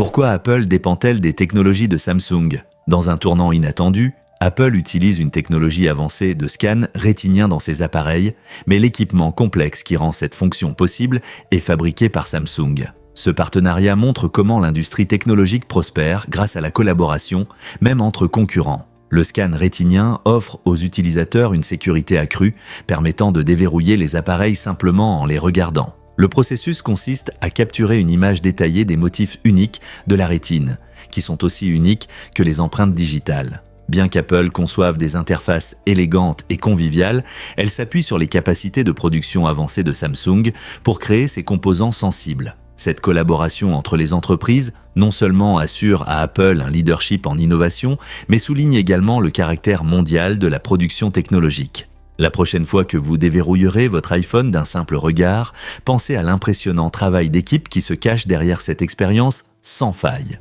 Pourquoi Apple dépend-elle des technologies de Samsung? Dans un tournant inattendu, Apple utilise une technologie avancée de scan rétinien dans ses appareils, mais l'équipement complexe qui rend cette fonction possible est fabriqué par Samsung. Ce partenariat montre comment l'industrie technologique prospère grâce à la collaboration, même entre concurrents. Le scan rétinien offre aux utilisateurs une sécurité accrue, permettant de déverrouiller les appareils simplement en les regardant. Le processus consiste à capturer une image détaillée des motifs uniques de la rétine, qui sont aussi uniques que les empreintes digitales. Bien qu'Apple conçoive des interfaces élégantes et conviviales, elle s'appuie sur les capacités de production avancées de Samsung pour créer ces composants sensibles. Cette collaboration entre les entreprises non seulement assure à Apple un leadership en innovation, mais souligne également le caractère mondial de la production technologique. La prochaine fois que vous déverrouillerez votre iPhone d'un simple regard, pensez à l'impressionnant travail d'équipe qui se cache derrière cette expérience sans faille.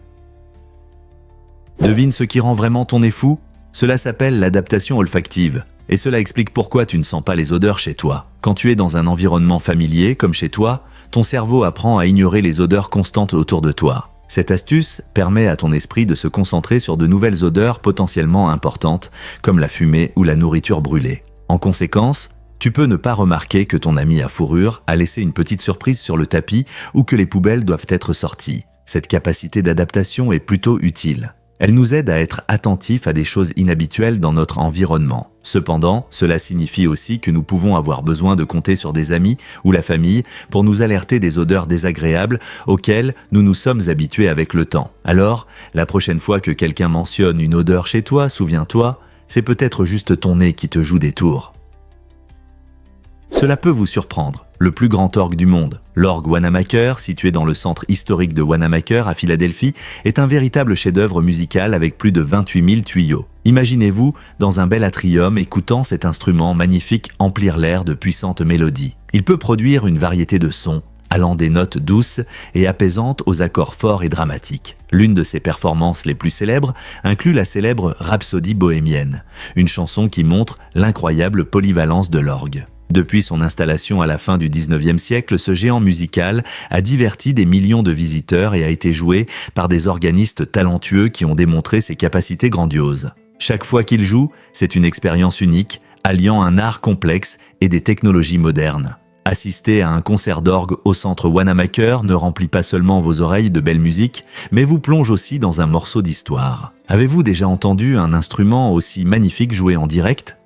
Devine ce qui rend vraiment ton nez fou? Cela s'appelle l'adaptation olfactive. Et cela explique pourquoi tu ne sens pas les odeurs chez toi. Quand tu es dans un environnement familier, comme chez toi, ton cerveau apprend à ignorer les odeurs constantes autour de toi. Cette astuce permet à ton esprit de se concentrer sur de nouvelles odeurs potentiellement importantes, comme la fumée ou la nourriture brûlée. En conséquence, tu peux ne pas remarquer que ton ami à fourrure a laissé une petite surprise sur le tapis ou que les poubelles doivent être sorties. Cette capacité d'adaptation est plutôt utile. Elle nous aide à être attentifs à des choses inhabituelles dans notre environnement. Cependant, cela signifie aussi que nous pouvons avoir besoin de compter sur des amis ou la famille pour nous alerter des odeurs désagréables auxquelles nous nous sommes habitués avec le temps. Alors, la prochaine fois que quelqu'un mentionne une odeur chez toi, souviens-toi, c'est peut-être juste ton nez qui te joue des tours. Cela peut vous surprendre. Le plus grand orgue du monde, l'orgue Wanamaker, situé dans le centre historique de Wanamaker à Philadelphie, est un véritable chef-d'œuvre musical avec plus de 28 000 tuyaux. Imaginez-vous dans un bel atrium écoutant cet instrument magnifique emplir l'air de puissantes mélodies. Il peut produire une variété de sons, allant des notes douces et apaisantes aux accords forts et dramatiques. L'une de ses performances les plus célèbres inclut la célèbre Rhapsodie bohémienne, une chanson qui montre l'incroyable polyvalence de l'orgue. Depuis son installation à la fin du XIXe siècle, ce géant musical a diverti des millions de visiteurs et a été joué par des organistes talentueux qui ont démontré ses capacités grandioses. Chaque fois qu'il joue, c'est une expérience unique, alliant un art complexe et des technologies modernes. Assister à un concert d'orgue au centre Wanamaker ne remplit pas seulement vos oreilles de belle musique, mais vous plonge aussi dans un morceau d'histoire. Avez-vous déjà entendu un instrument aussi magnifique joué en direct ?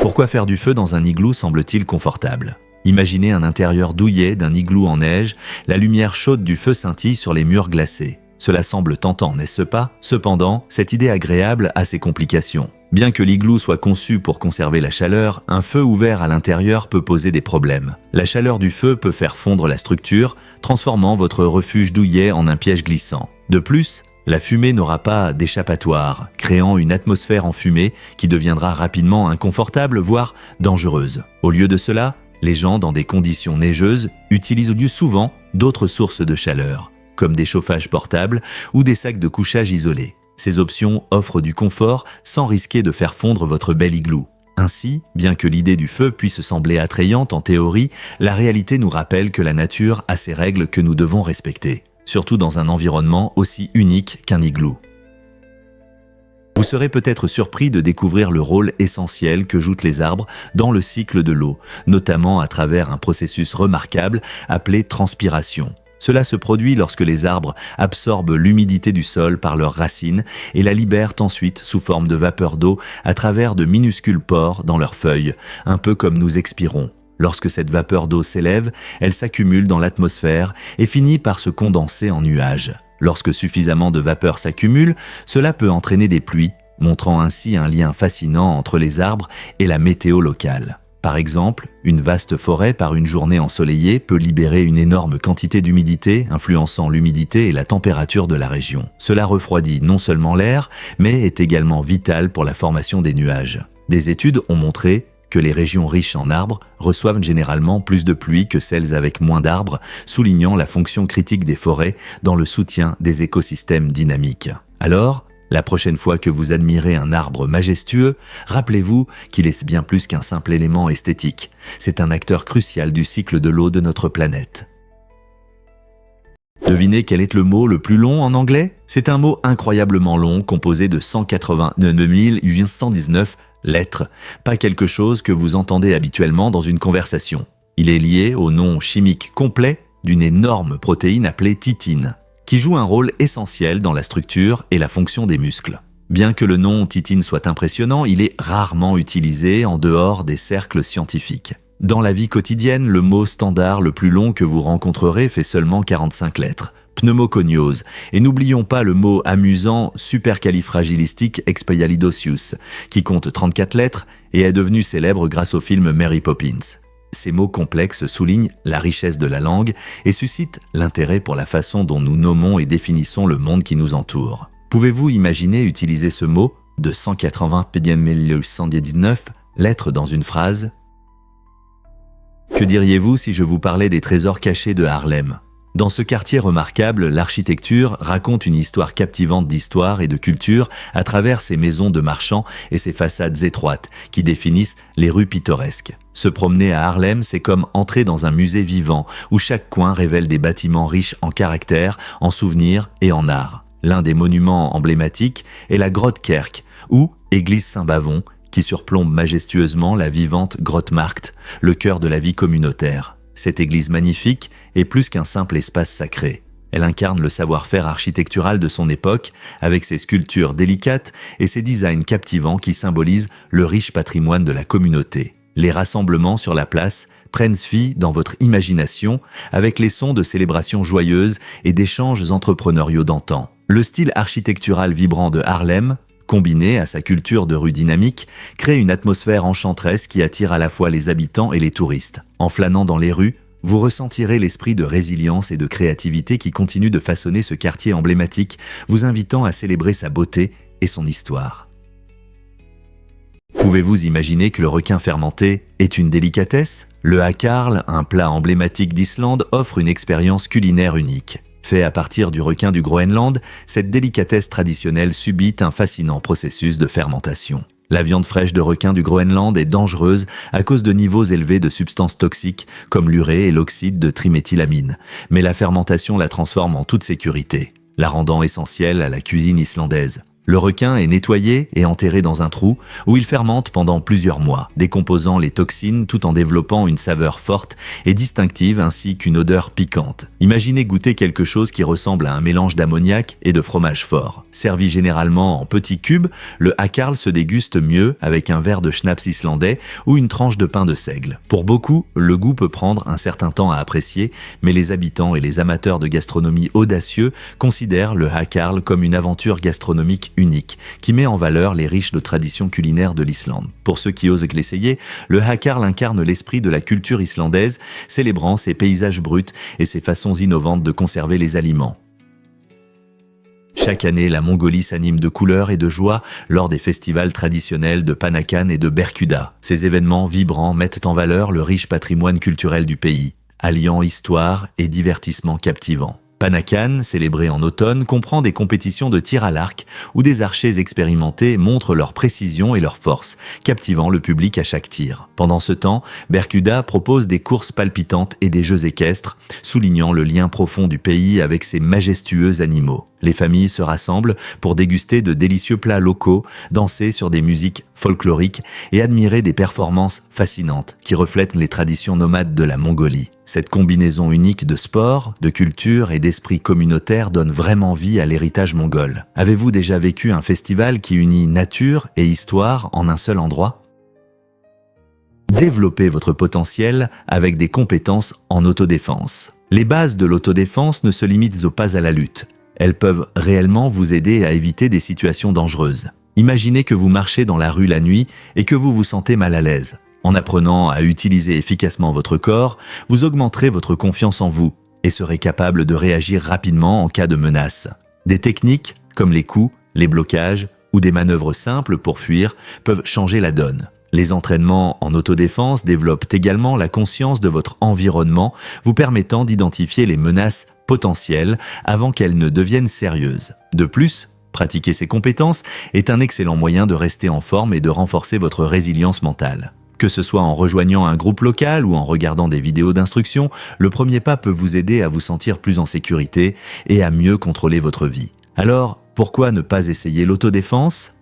Pourquoi faire du feu dans un igloo semble-t-il confortable? Imaginez un intérieur douillet d'un igloo en neige, la lumière chaude du feu scintille sur les murs glacés. Cela semble tentant, n'est-ce pas? Cependant, cette idée agréable a ses complications. Bien que l'igloo soit conçu pour conserver la chaleur, un feu ouvert à l'intérieur peut poser des problèmes. La chaleur du feu peut faire fondre la structure, transformant votre refuge douillet en un piège glissant. De plus, la fumée n'aura pas d'échappatoire, créant une atmosphère enfumée qui deviendra rapidement inconfortable, voire dangereuse. Au lieu de cela, les gens dans des conditions neigeuses utilisent souvent d'autres sources de chaleur, comme des chauffages portables ou des sacs de couchage isolés. Ces options offrent du confort sans risquer de faire fondre votre bel igloo. Ainsi, bien que l'idée du feu puisse sembler attrayante en théorie, la réalité nous rappelle que la nature a ses règles que nous devons respecter, surtout dans un environnement aussi unique qu'un igloo. Vous serez peut-être surpris de découvrir le rôle essentiel que jouent les arbres dans le cycle de l'eau, notamment à travers un processus remarquable appelé transpiration. Cela se produit lorsque les arbres absorbent l'humidité du sol par leurs racines et la libèrent ensuite sous forme de vapeur d'eau à travers de minuscules pores dans leurs feuilles, un peu comme nous expirons. Lorsque cette vapeur d'eau s'élève, elle s'accumule dans l'atmosphère et finit par se condenser en nuages. Lorsque suffisamment de vapeur s'accumule, cela peut entraîner des pluies, montrant ainsi un lien fascinant entre les arbres et la météo locale. Par exemple, une vaste forêt par une journée ensoleillée peut libérer une énorme quantité d'humidité, influençant l'humidité et la température de la région. Cela refroidit non seulement l'air, mais est également vital pour la formation des nuages. Des études ont montré que les régions riches en arbres reçoivent généralement plus de pluie que celles avec moins d'arbres, soulignant la fonction critique des forêts dans le soutien des écosystèmes dynamiques. Alors, la prochaine fois que vous admirez un arbre majestueux, rappelez-vous qu'il est bien plus qu'un simple élément esthétique. C'est un acteur crucial du cycle de l'eau de notre planète. Devinez quel est le mot le plus long en anglais? C'est un mot incroyablement long, composé de 189 819 lettres. Pas quelque chose que vous entendez habituellement dans une conversation. Il est lié au nom chimique complet d'une énorme protéine appelée titine, qui joue un rôle essentiel dans la structure et la fonction des muscles. Bien que le nom titine soit impressionnant, il est rarement utilisé en dehors des cercles scientifiques. Dans la vie quotidienne, le mot standard le plus long que vous rencontrerez fait seulement 45 lettres, pneumoconiose. Et n'oublions pas le mot amusant supercalifragilisticexpialidocious, qui compte 34 lettres et est devenu célèbre grâce au film Mary Poppins. Ces mots complexes soulignent la richesse de la langue et suscitent l'intérêt pour la façon dont nous nommons et définissons le monde qui nous entoure. Pouvez-vous imaginer utiliser ce mot de 180 119 lettres dans une phrase? Que diriez-vous si je vous parlais des trésors cachés de Harlem? Dans ce quartier remarquable, l'architecture raconte une histoire captivante d'histoire et de culture à travers ses maisons de marchands et ses façades étroites qui définissent les rues pittoresques. Se promener à Harlem, c'est comme entrer dans un musée vivant où chaque coin révèle des bâtiments riches en caractère, en souvenirs et en art. L'un des monuments emblématiques est la grotte Kerk, ou église Saint-Bavon, qui surplombe majestueusement la vivante grotte Markt, le cœur de la vie communautaire. Cette église magnifique est plus qu'un simple espace sacré. Elle incarne le savoir-faire architectural de son époque, avec ses sculptures délicates et ses designs captivants qui symbolisent le riche patrimoine de la communauté. Les rassemblements sur la place prennent vie dans votre imagination avec les sons de célébrations joyeuses et d'échanges entrepreneuriaux d'antan. Le style architectural vibrant de Harlem, combiné à sa culture de rue dynamique, crée une atmosphère enchanteresse qui attire à la fois les habitants et les touristes. En flânant dans les rues, vous ressentirez l'esprit de résilience et de créativité qui continue de façonner ce quartier emblématique, vous invitant à célébrer sa beauté et son histoire. Pouvez-vous imaginer que le requin fermenté est une délicatesse? Le hakarl, un plat emblématique d'Islande, offre une expérience culinaire unique. Fait à partir du requin du Groenland, cette délicatesse traditionnelle subit un fascinant processus de fermentation. La viande fraîche de requin du Groenland est dangereuse à cause de niveaux élevés de substances toxiques comme l'urée et l'oxyde de triméthylamine, mais la fermentation la transforme en toute sécurité, la rendant essentielle à la cuisine islandaise. Le requin est nettoyé et enterré dans un trou où il fermente pendant plusieurs mois, décomposant les toxines tout en développant une saveur forte et distinctive ainsi qu'une odeur piquante. Imaginez goûter quelque chose qui ressemble à un mélange d'ammoniac et de fromage fort. Servi généralement en petits cubes, le hakarl se déguste mieux avec un verre de schnapps islandais ou une tranche de pain de seigle. Pour beaucoup, le goût peut prendre un certain temps à apprécier, mais les habitants et les amateurs de gastronomie audacieux considèrent le hakarl comme une aventure gastronomique unique, qui met en valeur les riches traditions culinaires de l'Islande. Pour ceux qui osent l'essayer, le hakarl incarne l'esprit de la culture islandaise, célébrant ses paysages bruts et ses façons innovantes de conserver les aliments. Chaque année, la Mongolie s'anime de couleurs et de joie lors des festivals traditionnels de Panakan et de Berkuda. Ces événements vibrants mettent en valeur le riche patrimoine culturel du pays, alliant histoire et divertissement captivant. Panakan, célébré en automne, comprend des compétitions de tir à l'arc où des archers expérimentés montrent leur précision et leur force, captivant le public à chaque tir. Pendant ce temps, Berkuda propose des courses palpitantes et des jeux équestres, soulignant le lien profond du pays avec ses majestueux animaux. Les familles se rassemblent pour déguster de délicieux plats locaux, danser sur des musiques folkloriques et admirer des performances fascinantes qui reflètent les traditions nomades de la Mongolie. Cette combinaison unique de sport, de culture et d'esprit communautaire donne vraiment vie à l'héritage mongol. Avez-vous déjà vécu un festival qui unit nature et histoire en un seul endroit? Développez votre potentiel avec des compétences en autodéfense. Les bases de l'autodéfense ne se limitent pas à la lutte. Elles peuvent réellement vous aider à éviter des situations dangereuses. Imaginez que vous marchez dans la rue la nuit et que vous vous sentez mal à l'aise. En apprenant à utiliser efficacement votre corps, vous augmenterez votre confiance en vous et serez capable de réagir rapidement en cas de menace. Des techniques comme les coups, les blocages ou des manœuvres simples pour fuir peuvent changer la donne. Les entraînements en autodéfense développent également la conscience de votre environnement, vous permettant d'identifier les menaces potentielles avant qu'elles ne deviennent sérieuses. De plus, pratiquer ces compétences est un excellent moyen de rester en forme et de renforcer votre résilience mentale. Que ce soit en rejoignant un groupe local ou en regardant des vidéos d'instruction, le premier pas peut vous aider à vous sentir plus en sécurité et à mieux contrôler votre vie. Alors, pourquoi ne pas essayer l'autodéfense ?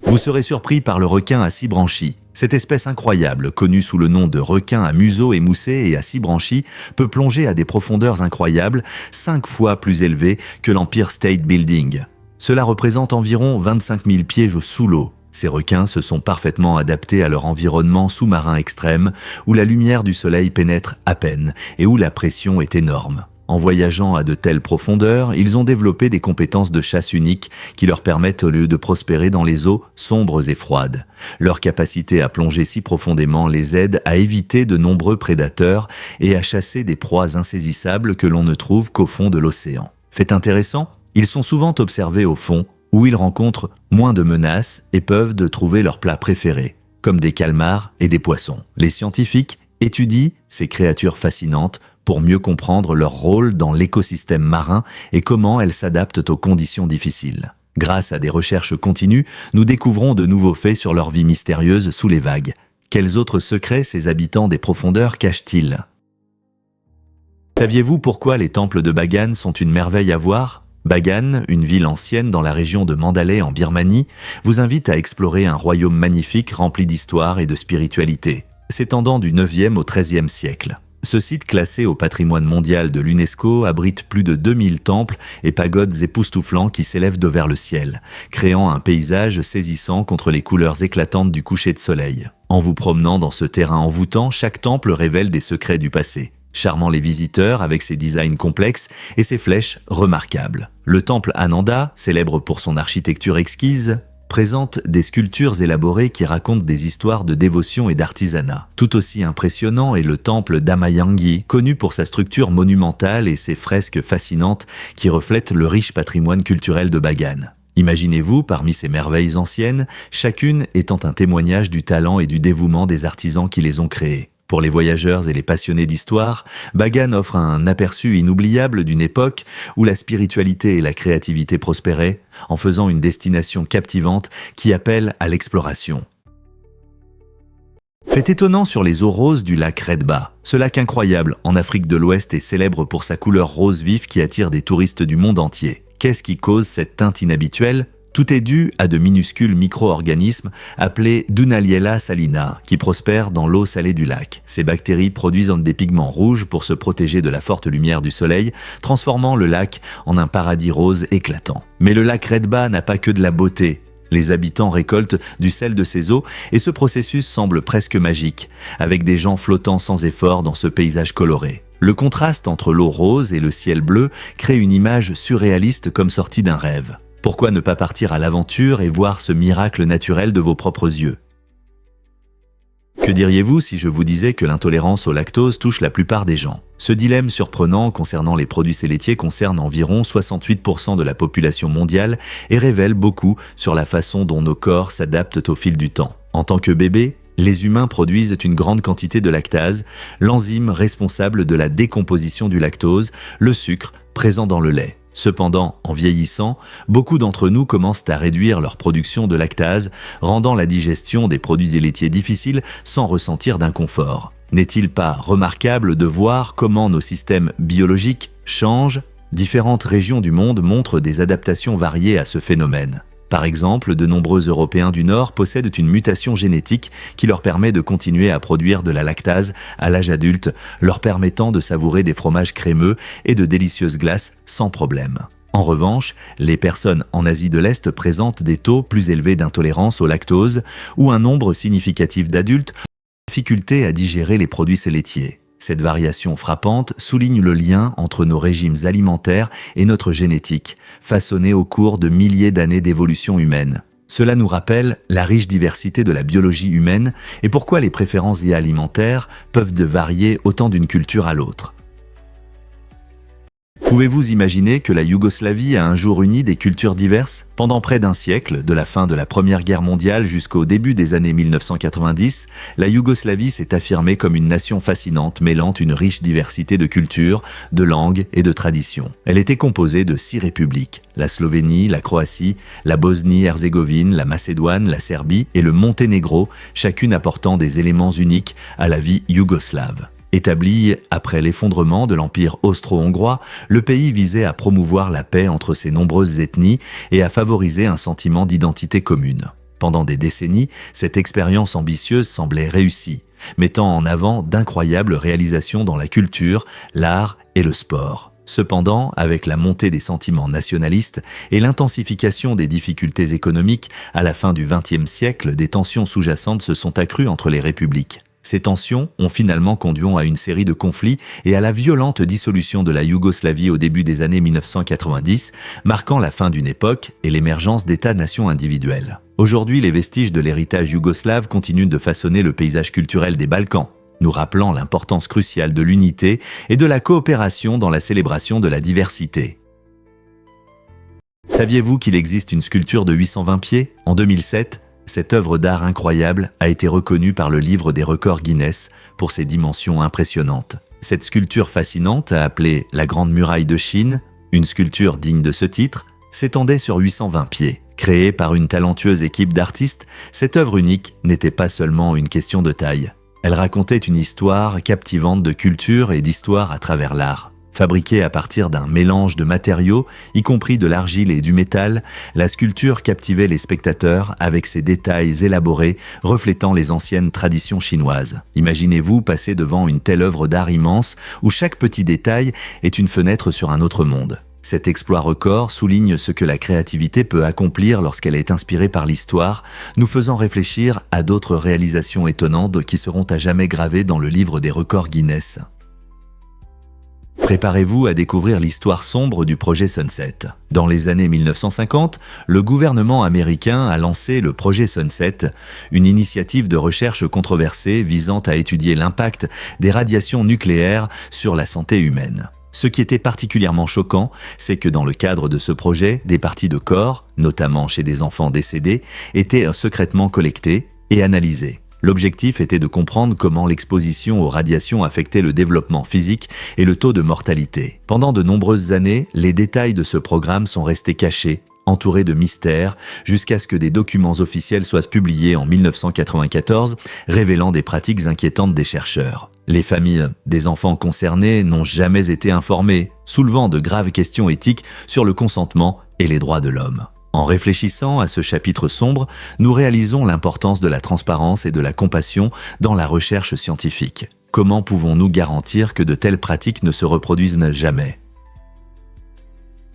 Vous serez surpris par le requin à 6 branchies. Cette espèce incroyable, connue sous le nom de requin à museau émoussé et à 6 branchies, peut plonger à des profondeurs incroyables, 5 fois plus élevées que l'Empire State Building. Cela représente environ 25 000 pieds sous l'eau. Ces requins se sont parfaitement adaptés à leur environnement sous-marin extrême, où la lumière du soleil pénètre à peine et où la pression est énorme. En voyageant à de telles profondeurs, ils ont développé des compétences de chasse uniques qui leur permettent au lieu de prospérer dans les eaux sombres et froides. Leur capacité à plonger si profondément les aide à éviter de nombreux prédateurs et à chasser des proies insaisissables que l'on ne trouve qu'au fond de l'océan. Fait intéressant, ils sont souvent observés au fond, où ils rencontrent moins de menaces et peuvent trouver leurs plats préférés, comme des calmars et des poissons. Les scientifiques étudient ces créatures fascinantes pour mieux comprendre leur rôle dans l'écosystème marin et comment elles s'adaptent aux conditions difficiles. Grâce à des recherches continues, nous découvrons de nouveaux faits sur leur vie mystérieuse sous les vagues. Quels autres secrets ces habitants des profondeurs cachent-ils ? Saviez-vous pourquoi les temples de Bagan sont une merveille à voir ? Bagan, une ville ancienne dans la région de Mandalay en Birmanie, vous invite à explorer un royaume magnifique rempli d'histoire et de spiritualité, s'étendant du 9e au 13e siècle. Ce site classé au patrimoine mondial de l'UNESCO abrite plus de 2000 temples et pagodes époustouflants qui s'élèvent de vers le ciel, créant un paysage saisissant contre les couleurs éclatantes du coucher de soleil. En vous promenant dans ce terrain envoûtant, chaque temple révèle des secrets du passé, charmant les visiteurs avec ses designs complexes et ses flèches remarquables. Le temple Ananda, célèbre pour son architecture exquise, présente des sculptures élaborées qui racontent des histoires de dévotion et d'artisanat. Tout aussi impressionnant est le temple d'Amayangi, connu pour sa structure monumentale et ses fresques fascinantes qui reflètent le riche patrimoine culturel de Bagan. Imaginez-vous, parmi ces merveilles anciennes, chacune étant un témoignage du talent et du dévouement des artisans qui les ont créées. Pour les voyageurs et les passionnés d'histoire, Bagan offre un aperçu inoubliable d'une époque où la spiritualité et la créativité prospéraient, en faisant une destination captivante qui appelle à l'exploration. Fait étonnant sur les eaux roses du lac Redba. Ce lac incroyable en Afrique de l'Ouest est célèbre pour sa couleur rose vif qui attire des touristes du monde entier. Qu'est-ce qui cause cette teinte inhabituelle ? Tout est dû à de minuscules micro-organismes appelés Dunaliella salina qui prospèrent dans l'eau salée du lac. Ces bactéries produisent des pigments rouges pour se protéger de la forte lumière du soleil, transformant le lac en un paradis rose éclatant. Mais le lac Redba n'a pas que de la beauté. Les habitants récoltent du sel de ces eaux et ce processus semble presque magique, avec des gens flottant sans effort dans ce paysage coloré. Le contraste entre l'eau rose et le ciel bleu crée une image surréaliste comme sortie d'un rêve. Pourquoi ne pas partir à l'aventure et voir ce miracle naturel de vos propres yeux ? Que diriez-vous si je vous disais que l'intolérance au lactose touche la plupart des gens ? Ce dilemme surprenant concernant les produits laitiers concerne environ 68% de la population mondiale et révèle beaucoup sur la façon dont nos corps s'adaptent au fil du temps. En tant que bébé, les humains produisent une grande quantité de lactase, l'enzyme responsable de la décomposition du lactose, le sucre présent dans le lait. Cependant, en vieillissant, beaucoup d'entre nous commencent à réduire leur production de lactase, rendant la digestion des produits laitiers difficile sans ressentir d'inconfort. N'est-il pas remarquable de voir comment nos systèmes biologiques changent ? Différentes régions du monde montrent des adaptations variées à ce phénomène. Par exemple, de nombreux Européens du Nord possèdent une mutation génétique qui leur permet de continuer à produire de la lactase à l'âge adulte, leur permettant de savourer des fromages crémeux et de délicieuses glaces sans problème. En revanche, les personnes en Asie de l'Est présentent des taux plus élevés d'intolérance au lactose ou un nombre significatif d'adultes ont difficulté à digérer les produits laitiers. Cette variation frappante souligne le lien entre nos régimes alimentaires et notre génétique, façonnée au cours de milliers d'années d'évolution humaine. Cela nous rappelle la riche diversité de la biologie humaine et pourquoi les préférences alimentaires peuvent varier autant d'une culture à l'autre. Pouvez-vous imaginer que la Yougoslavie a un jour uni des cultures diverses? Pendant près d'un siècle, de la fin de la Première Guerre mondiale jusqu'au début des années 1990, la Yougoslavie s'est affirmée comme une nation fascinante mêlant une riche diversité de cultures, de langues et de traditions. Elle était composée de 6 républiques: la Slovénie, la Croatie, la Bosnie-Herzégovine, la Macédoine, la Serbie et le Monténégro, chacune apportant des éléments uniques à la vie yougoslave. Établi après l'effondrement de l'Empire austro-hongrois, le pays visait à promouvoir la paix entre ses nombreuses ethnies et à favoriser un sentiment d'identité commune. Pendant des décennies, cette expérience ambitieuse semblait réussie, mettant en avant d'incroyables réalisations dans la culture, l'art et le sport. Cependant, avec la montée des sentiments nationalistes et l'intensification des difficultés économiques, à la fin du XXe siècle, des tensions sous-jacentes se sont accrues entre les républiques. Ces tensions ont finalement conduit à une série de conflits et à la violente dissolution de la Yougoslavie au début des années 1990, marquant la fin d'une époque et l'émergence d'États-nations individuels. Aujourd'hui, les vestiges de l'héritage yougoslave continuent de façonner le paysage culturel des Balkans, nous rappelant l'importance cruciale de l'unité et de la coopération dans la célébration de la diversité. Saviez-vous qu'il existe une sculpture de 820 pieds? En 2007, cette œuvre d'art incroyable a été reconnue par le livre des records Guinness pour ses dimensions impressionnantes. Cette sculpture fascinante, appelée la Grande Muraille de Chine, une sculpture digne de ce titre, s'étendait sur 820 pieds. Créée par une talentueuse équipe d'artistes, cette œuvre unique n'était pas seulement une question de taille. Elle racontait une histoire captivante de culture et d'histoire à travers l'art. Fabriquée à partir d'un mélange de matériaux, y compris de l'argile et du métal, la sculpture captivait les spectateurs avec ses détails élaborés reflétant les anciennes traditions chinoises. Imaginez-vous passer devant une telle œuvre d'art immense où chaque petit détail est une fenêtre sur un autre monde. Cet exploit record souligne ce que la créativité peut accomplir lorsqu'elle est inspirée par l'histoire, nous faisant réfléchir à d'autres réalisations étonnantes qui seront à jamais gravées dans le livre des records Guinness. Préparez-vous à découvrir l'histoire sombre du projet Sunset. Dans les années 1950, le gouvernement américain a lancé le projet Sunset, une initiative de recherche controversée visant à étudier l'impact des radiations nucléaires sur la santé humaine. Ce qui était particulièrement choquant, c'est que dans le cadre de ce projet, des parties de corps, notamment chez des enfants décédés, étaient secrètement collectées et analysées. L'objectif était de comprendre comment l'exposition aux radiations affectait le développement physique et le taux de mortalité. Pendant de nombreuses années, les détails de ce programme sont restés cachés, entourés de mystères, jusqu'à ce que des documents officiels soient publiés en 1994, révélant des pratiques inquiétantes des chercheurs. Les familles des enfants concernés n'ont jamais été informées, soulevant de graves questions éthiques sur le consentement et les droits de l'homme. En réfléchissant à ce chapitre sombre, nous réalisons l'importance de la transparence et de la compassion dans la recherche scientifique. Comment pouvons-nous garantir que de telles pratiques ne se reproduisent jamais?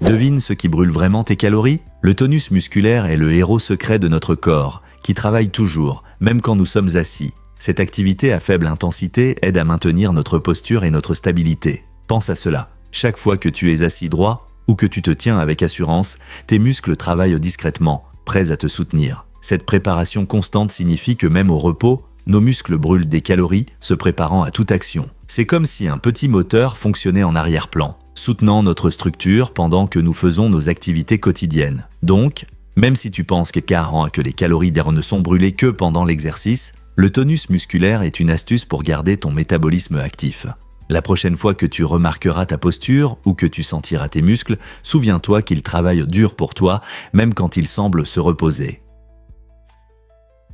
Devine ce qui brûle vraiment tes calories? Le tonus musculaire est le héros secret de notre corps, qui travaille toujours, même quand nous sommes assis. Cette activité à faible intensité aide à maintenir notre posture et notre stabilité. Pense à cela. Chaque fois que tu es assis droit, ou que tu te tiens avec assurance, tes muscles travaillent discrètement, prêts à te soutenir. Cette préparation constante signifie que même au repos, nos muscles brûlent des calories, se préparant à toute action. C'est comme si un petit moteur fonctionnait en arrière-plan, soutenant notre structure pendant que nous faisons nos activités quotidiennes. Donc, même si tu penses que les calories d'air ne sont brûlées que pendant l'exercice, le tonus musculaire est une astuce pour garder ton métabolisme actif. La prochaine fois que tu remarqueras ta posture ou que tu sentiras tes muscles, souviens-toi qu'ils travaillent dur pour toi, même quand ils semblent se reposer.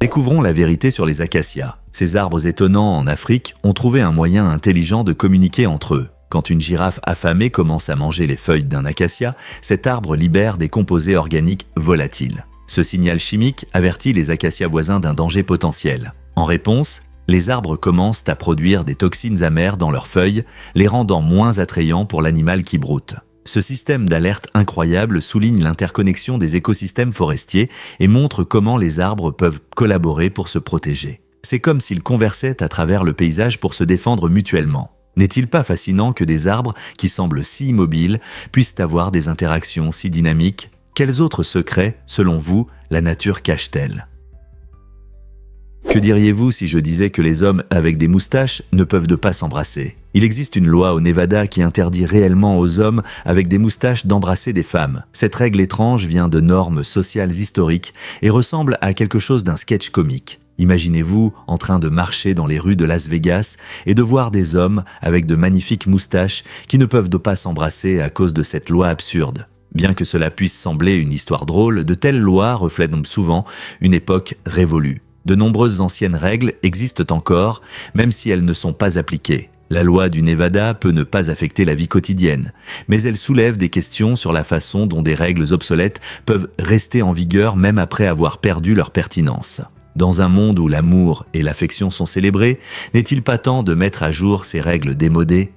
Découvrons la vérité sur les acacias. Ces arbres étonnants en Afrique ont trouvé un moyen intelligent de communiquer entre eux. Quand une girafe affamée commence à manger les feuilles d'un acacia, cet arbre libère des composés organiques volatiles. Ce signal chimique avertit les acacias voisins d'un danger potentiel. En réponse, les arbres commencent à produire des toxines amères dans leurs feuilles, les rendant moins attrayants pour l'animal qui broute. Ce système d'alerte incroyable souligne l'interconnexion des écosystèmes forestiers et montre comment les arbres peuvent collaborer pour se protéger. C'est comme s'ils conversaient à travers le paysage pour se défendre mutuellement. N'est-il pas fascinant que des arbres, qui semblent si immobiles, puissent avoir des interactions si dynamiques? Quels autres secrets, selon vous, la nature cache-t-elle? Que diriez-vous si je disais que les hommes avec des moustaches ne peuvent pas s'embrasser? Il existe une loi au Nevada qui interdit réellement aux hommes avec des moustaches d'embrasser des femmes. Cette règle étrange vient de normes sociales historiques et ressemble à quelque chose d'un sketch comique. Imaginez-vous en train de marcher dans les rues de Las Vegas et de voir des hommes avec de magnifiques moustaches qui ne peuvent pas s'embrasser à cause de cette loi absurde. Bien que cela puisse sembler une histoire drôle, de telles lois reflètent souvent une époque révolue. De nombreuses anciennes règles existent encore, même si elles ne sont pas appliquées. La loi du Nevada peut ne pas affecter la vie quotidienne, mais elle soulève des questions sur la façon dont des règles obsolètes peuvent rester en vigueur même après avoir perdu leur pertinence. Dans un monde où l'amour et l'affection sont célébrés, n'est-il pas temps de mettre à jour ces règles démodées?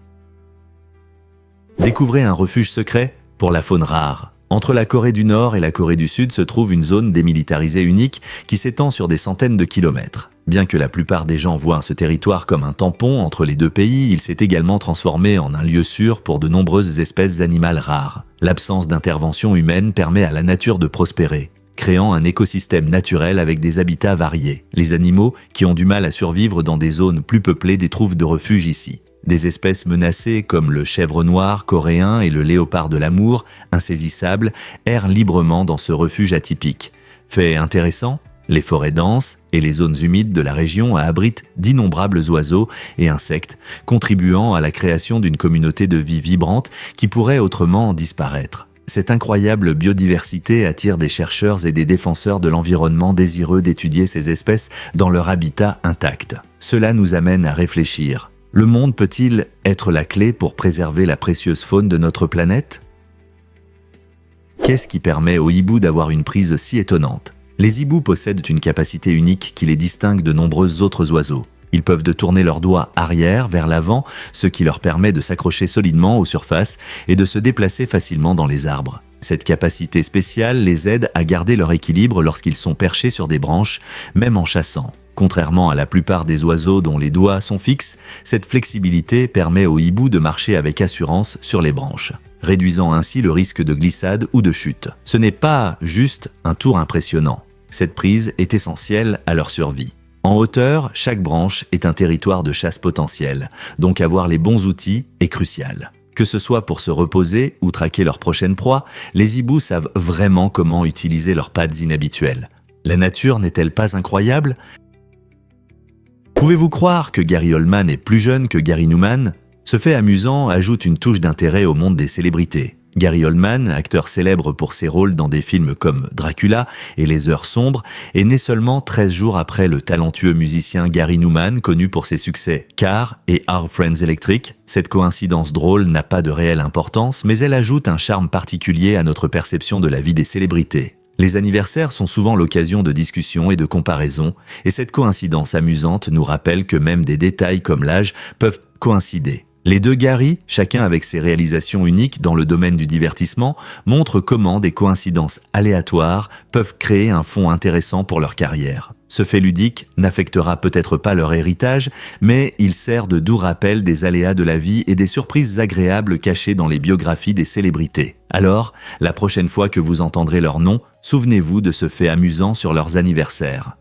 Découvrez un refuge secret pour la faune rare. Entre la Corée du Nord et la Corée du Sud se trouve une zone démilitarisée unique qui s'étend sur des centaines de kilomètres. Bien que la plupart des gens voient ce territoire comme un tampon entre les deux pays, il s'est également transformé en un lieu sûr pour de nombreuses espèces animales rares. L'absence d'intervention humaine permet à la nature de prospérer, créant un écosystème naturel avec des habitats variés. Les animaux qui ont du mal à survivre dans des zones plus peuplées trouvent de refuge ici. Des espèces menacées comme le chèvre noir coréen et le léopard de l'amour, insaisissables, errent librement dans ce refuge atypique. Fait intéressant, les forêts denses et les zones humides de la région abritent d'innombrables oiseaux et insectes, contribuant à la création d'une communauté de vie vibrante qui pourrait autrement disparaître. Cette incroyable biodiversité attire des chercheurs et des défenseurs de l'environnement désireux d'étudier ces espèces dans leur habitat intact. Cela nous amène à réfléchir. Le monde peut-il être la clé pour préserver la précieuse faune de notre planète? Qu'est-ce qui permet aux hiboux d'avoir une prise si étonnante? Les hiboux possèdent une capacité unique qui les distingue de nombreux autres oiseaux. Ils peuvent tourner leurs doigts arrière vers l'avant, ce qui leur permet de s'accrocher solidement aux surfaces et de se déplacer facilement dans les arbres. Cette capacité spéciale les aide à garder leur équilibre lorsqu'ils sont perchés sur des branches, même en chassant. Contrairement à la plupart des oiseaux dont les doigts sont fixes, cette flexibilité permet aux hiboux de marcher avec assurance sur les branches, réduisant ainsi le risque de glissade ou de chute. Ce n'est pas juste un tour impressionnant. Cette prise est essentielle à leur survie. En hauteur, chaque branche est un territoire de chasse potentiel, donc avoir les bons outils est crucial. Que ce soit pour se reposer ou traquer leur prochaine proie, les hiboux savent vraiment comment utiliser leurs pattes inhabituelles. La nature n'est-elle pas incroyable ? Pouvez-vous croire que Gary Oldman est plus jeune que Gary Numan? Ce fait amusant ajoute une touche d'intérêt au monde des célébrités. Gary Oldman, acteur célèbre pour ses rôles dans des films comme Dracula et Les Heures sombres, est né seulement 13 jours après le talentueux musicien Gary Numan, connu pour ses succès Car et Our Friends Electric. Cette coïncidence drôle n'a pas de réelle importance, mais elle ajoute un charme particulier à notre perception de la vie des célébrités. Les anniversaires sont souvent l'occasion de discussions et de comparaisons, et cette coïncidence amusante nous rappelle que même des détails comme l'âge peuvent coïncider. Les deux Gary, chacun avec ses réalisations uniques dans le domaine du divertissement, montrent comment des coïncidences aléatoires peuvent créer un fond intéressant pour leur carrière. Ce fait ludique n'affectera peut-être pas leur héritage, mais il sert de doux rappel des aléas de la vie et des surprises agréables cachées dans les biographies des célébrités. Alors, la prochaine fois que vous entendrez leur nom, souvenez-vous de ce fait amusant sur leurs anniversaires.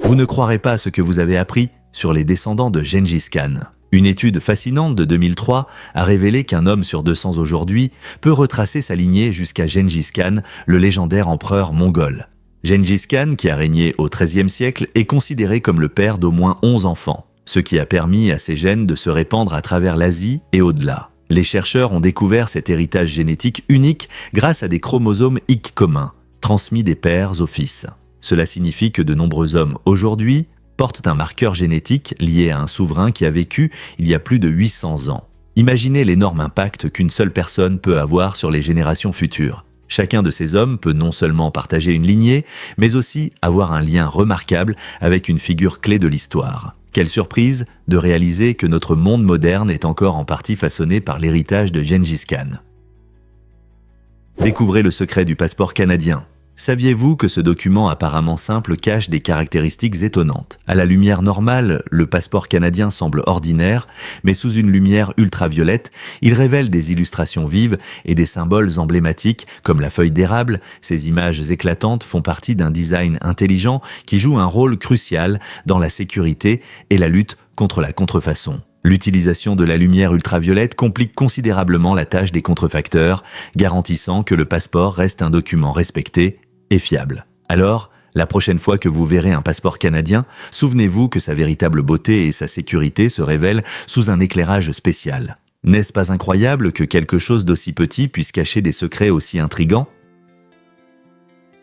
Vous ne croirez pas à ce que vous avez appris sur les descendants de Gengis Khan. Une étude fascinante de 2003 a révélé qu'un homme sur 200 aujourd'hui peut retracer sa lignée jusqu'à Gengis Khan, le légendaire empereur mongol. Gengis Khan, qui a régné au XIIIe siècle, est considéré comme le père d'au moins 11 enfants, ce qui a permis à ces gènes de se répandre à travers l'Asie et au-delà. Les chercheurs ont découvert cet héritage génétique unique grâce à des chromosomes X communs, transmis des pères aux fils. Cela signifie que de nombreux hommes aujourd'hui portent un marqueur génétique lié à un souverain qui a vécu il y a plus de 800 ans. Imaginez l'énorme impact qu'une seule personne peut avoir sur les générations futures. Chacun de ces hommes peut non seulement partager une lignée, mais aussi avoir un lien remarquable avec une figure clé de l'histoire. Quelle surprise de réaliser que notre monde moderne est encore en partie façonné par l'héritage de Gengis Khan. Découvrez le secret du passeport canadien. Saviez-vous que ce document apparemment simple cache des caractéristiques étonnantes? À la lumière normale, le passeport canadien semble ordinaire, mais sous une lumière ultraviolette, il révèle des illustrations vives et des symboles emblématiques comme la feuille d'érable. Ces images éclatantes font partie d'un design intelligent qui joue un rôle crucial dans la sécurité et la lutte contre la contrefaçon. L'utilisation de la lumière ultraviolette complique considérablement la tâche des contrefacteurs, garantissant que le passeport reste un document respecté et fiable. Alors, la prochaine fois que vous verrez un passeport canadien, souvenez-vous que sa véritable beauté et sa sécurité se révèlent sous un éclairage spécial. N'est-ce pas incroyable que quelque chose d'aussi petit puisse cacher des secrets aussi intrigants?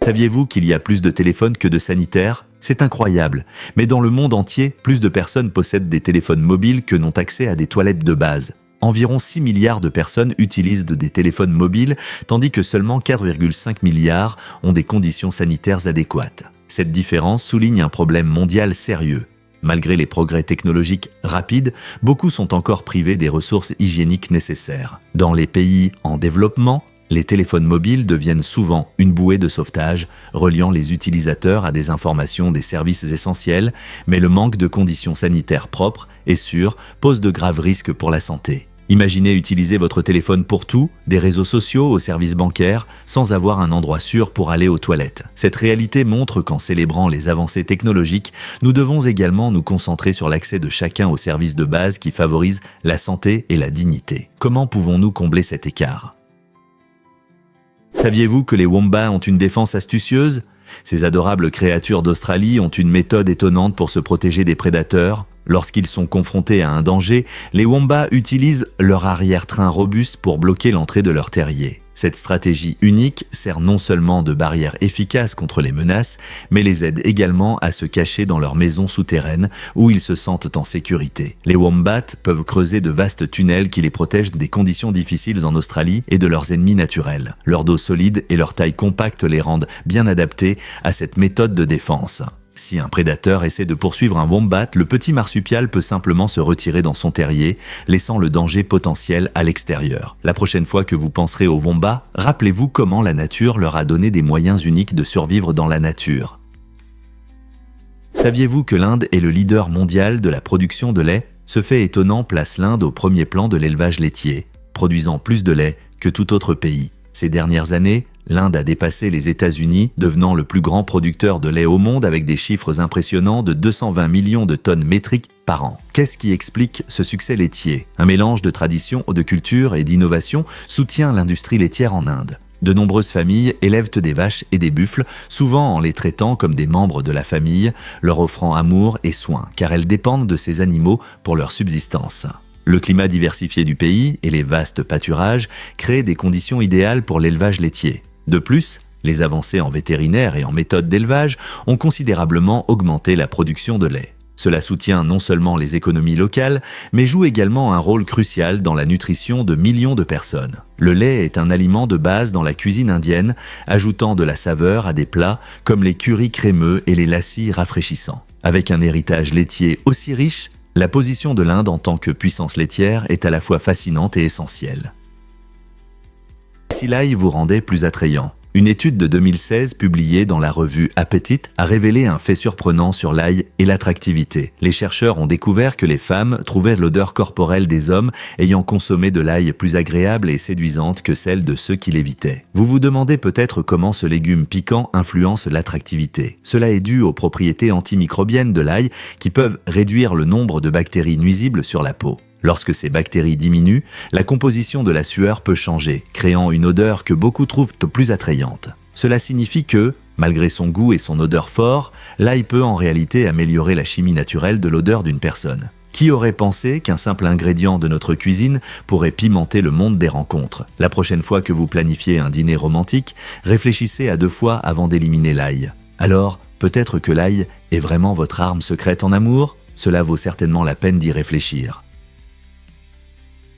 Saviez-vous qu'il y a plus de téléphones que de sanitaires? C'est incroyable, mais dans le monde entier, plus de personnes possèdent des téléphones mobiles que n'ont accès à des toilettes de base. Environ 6 milliards de personnes utilisent des téléphones mobiles, tandis que seulement 4,5 milliards ont des conditions sanitaires adéquates. Cette différence souligne un problème mondial sérieux. Malgré les progrès technologiques rapides, beaucoup sont encore privés des ressources hygiéniques nécessaires. Dans les pays en développement, les téléphones mobiles deviennent souvent une bouée de sauvetage, reliant les utilisateurs à des informations des services essentiels, mais le manque de conditions sanitaires propres et sûres pose de graves risques pour la santé. Imaginez utiliser votre téléphone pour tout, des réseaux sociaux aux services bancaires, sans avoir un endroit sûr pour aller aux toilettes. Cette réalité montre qu'en célébrant les avancées technologiques, nous devons également nous concentrer sur l'accès de chacun aux services de base qui favorisent la santé et la dignité. Comment pouvons-nous combler cet écart ? Saviez-vous que les wombats ont une défense astucieuse? Ces adorables créatures d'Australie ont une méthode étonnante pour se protéger des prédateurs. Lorsqu'ils sont confrontés à un danger, les wombats utilisent leur arrière-train robuste pour bloquer l'entrée de leur terrier. Cette stratégie unique sert non seulement de barrière efficace contre les menaces, mais les aide également à se cacher dans leurs maisons souterraines où ils se sentent en sécurité. Les wombats peuvent creuser de vastes tunnels qui les protègent des conditions difficiles en Australie et de leurs ennemis naturels. Leur dos solide et leur taille compacte les rendent bien adaptés à cette méthode de défense. Si un prédateur essaie de poursuivre un wombat, le petit marsupial peut simplement se retirer dans son terrier, laissant le danger potentiel à l'extérieur. La prochaine fois que vous penserez aux wombats, rappelez-vous comment la nature leur a donné des moyens uniques de survivre dans la nature. Saviez-vous que l'Inde est le leader mondial de la production de lait? Ce fait étonnant place l'Inde au premier plan de l'élevage laitier, produisant plus de lait que tout autre pays. Ces dernières années, l'Inde a dépassé les États-Unis, devenant le plus grand producteur de lait au monde avec des chiffres impressionnants de 220 millions de tonnes métriques par an. Qu'est-ce qui explique ce succès laitier? Un mélange de tradition, de culture et d'innovation soutient l'industrie laitière en Inde. De nombreuses familles élèvent des vaches et des buffles, souvent en les traitant comme des membres de la famille, leur offrant amour et soins, car elles dépendent de ces animaux pour leur subsistance. Le climat diversifié du pays et les vastes pâturages créent des conditions idéales pour l'élevage laitier. De plus, les avancées en vétérinaire et en méthodes d'élevage ont considérablement augmenté la production de lait. Cela soutient non seulement les économies locales, mais joue également un rôle crucial dans la nutrition de millions de personnes. Le lait est un aliment de base dans la cuisine indienne, ajoutant de la saveur à des plats comme les currys crémeux et les lassis rafraîchissants. Avec un héritage laitier aussi riche, la position de l'Inde en tant que puissance laitière est à la fois fascinante et essentielle. Si l'ail vous rendait plus attrayant? Une étude de 2016 publiée dans la revue Appetite a révélé un fait surprenant sur l'ail et l'attractivité. Les chercheurs ont découvert que les femmes trouvaient l'odeur corporelle des hommes ayant consommé de l'ail plus agréable et séduisante que celle de ceux qui l'évitaient. Vous vous demandez peut-être comment ce légume piquant influence l'attractivité. Cela est dû aux propriétés antimicrobiennes de l'ail qui peuvent réduire le nombre de bactéries nuisibles sur la peau. Lorsque ces bactéries diminuent, la composition de la sueur peut changer, créant une odeur que beaucoup trouvent plus attrayante. Cela signifie que, malgré son goût et son odeur fort, l'ail peut en réalité améliorer la chimie naturelle de l'odeur d'une personne. Qui aurait pensé qu'un simple ingrédient de notre cuisine pourrait pimenter le monde des rencontres? La prochaine fois que vous planifiez un dîner romantique, réfléchissez à 2 fois avant d'éliminer l'ail. Alors, peut-être que l'ail est vraiment votre arme secrète en amour? Cela vaut certainement la peine d'y réfléchir.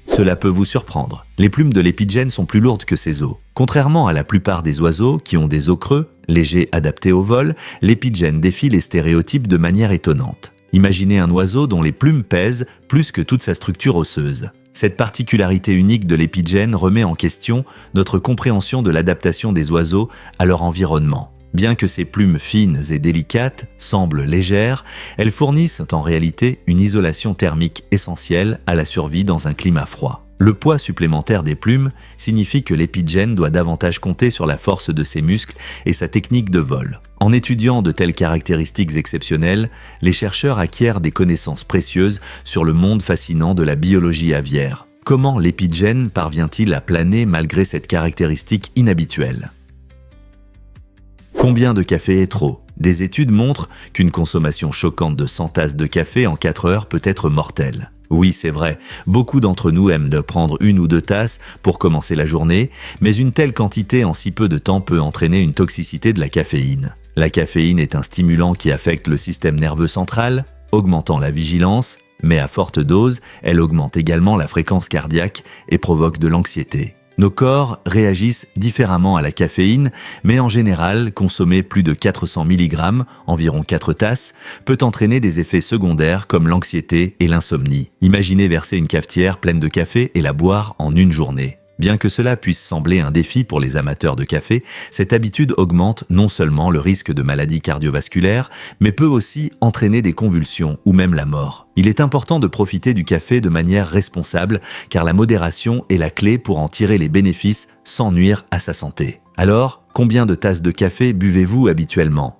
Cela peut vous surprendre. Les plumes de l'épigène sont plus lourdes que ses os. Contrairement à la plupart des oiseaux qui ont des os creux, légers adaptés au vol, l'épigène défie les stéréotypes de manière étonnante. Imaginez un oiseau dont les plumes pèsent plus que toute sa structure osseuse. Cette particularité unique de l'épigène remet en question notre compréhension de l'adaptation des oiseaux à leur environnement. Bien que ces plumes fines et délicates semblent légères, elles fournissent en réalité une isolation thermique essentielle à la survie dans un climat froid. Le poids supplémentaire des plumes signifie que l'épigène doit davantage compter sur la force de ses muscles et sa technique de vol. En étudiant de telles caractéristiques exceptionnelles, les chercheurs acquièrent des connaissances précieuses sur le monde fascinant de la biologie aviaire. Comment l'épigène parvient-il à planer malgré cette caractéristique inhabituelle ? Combien de café est trop ? Des études montrent qu'une consommation choquante de 100 tasses de café en 4 heures peut être mortelle. Oui, c'est vrai, beaucoup d'entre nous aiment de prendre 1 ou 2 tasses pour commencer la journée, mais une telle quantité en si peu de temps peut entraîner une toxicité de la caféine. La caféine est un stimulant qui affecte le système nerveux central, augmentant la vigilance, mais à forte dose, elle augmente également la fréquence cardiaque et provoque de l'anxiété. Nos corps réagissent différemment à la caféine, mais en général, consommer plus de 400 mg, environ 4 tasses, peut entraîner des effets secondaires comme l'anxiété et l'insomnie. Imaginez verser une cafetière pleine de café et la boire en une journée. Bien que cela puisse sembler un défi pour les amateurs de café, cette habitude augmente non seulement le risque de maladies cardiovasculaires, mais peut aussi entraîner des convulsions ou même la mort. Il est important de profiter du café de manière responsable, car la modération est la clé pour en tirer les bénéfices sans nuire à sa santé. Alors, combien de tasses de café buvez-vous habituellement ?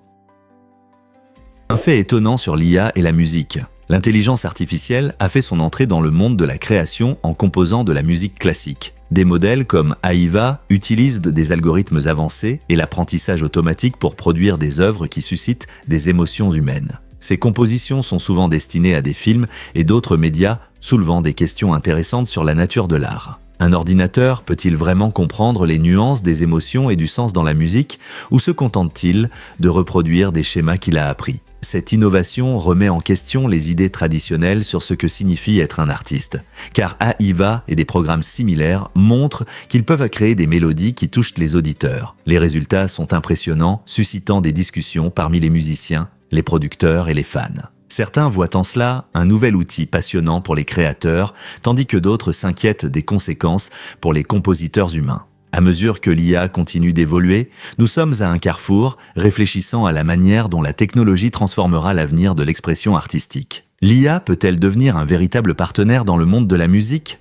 Un fait étonnant sur l'IA et la musique. L'intelligence artificielle a fait son entrée dans le monde de la création en composant de la musique classique. Des modèles comme AIVA utilisent des algorithmes avancés et l'apprentissage automatique pour produire des œuvres qui suscitent des émotions humaines. Ces compositions sont souvent destinées à des films et d'autres médias, soulevant des questions intéressantes sur la nature de l'art. Un ordinateur peut-il vraiment comprendre les nuances des émotions et du sens dans la musique, ou se contente-t-il de reproduire des schémas qu'il a appris ? Cette innovation remet en question les idées traditionnelles sur ce que signifie être un artiste, car AIVA et des programmes similaires montrent qu'ils peuvent créer des mélodies qui touchent les auditeurs. Les résultats sont impressionnants, suscitant des discussions parmi les musiciens, les producteurs et les fans. Certains voient en cela un nouvel outil passionnant pour les créateurs, tandis que d'autres s'inquiètent des conséquences pour les compositeurs humains. À mesure que l'IA continue d'évoluer, nous sommes à un carrefour, réfléchissant à la manière dont la technologie transformera l'avenir de l'expression artistique. L'IA peut-elle devenir un véritable partenaire dans le monde de la musique ?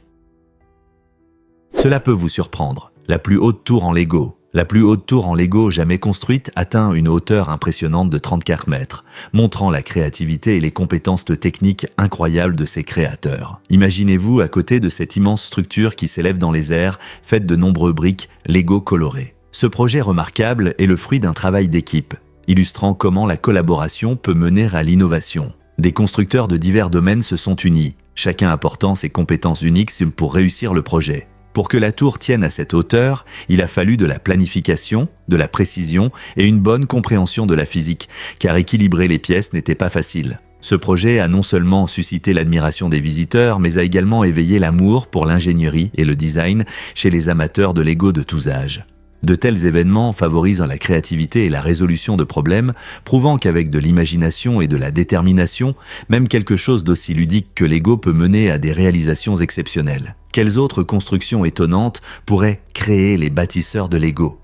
Cela peut vous surprendre. La plus haute tour en Lego. La plus haute tour en Lego jamais construite atteint une hauteur impressionnante de 34 mètres, montrant la créativité et les compétences techniques incroyables de ses créateurs. Imaginez-vous à côté de cette immense structure qui s'élève dans les airs, faite de nombreux briques Lego colorées. Ce projet remarquable est le fruit d'un travail d'équipe, illustrant comment la collaboration peut mener à l'innovation. Des constructeurs de divers domaines se sont unis, chacun apportant ses compétences uniques pour réussir le projet. Pour que la tour tienne à cette hauteur, il a fallu de la planification, de la précision et une bonne compréhension de la physique, car équilibrer les pièces n'était pas facile. Ce projet a non seulement suscité l'admiration des visiteurs, mais a également éveillé l'amour pour l'ingénierie et le design chez les amateurs de Lego de tous âges. De tels événements favorisent la créativité et la résolution de problèmes, prouvant qu'avec de l'imagination et de la détermination, même quelque chose d'aussi ludique que Lego peut mener à des réalisations exceptionnelles. Quelles autres constructions étonnantes pourraient créer les bâtisseurs de Lego ?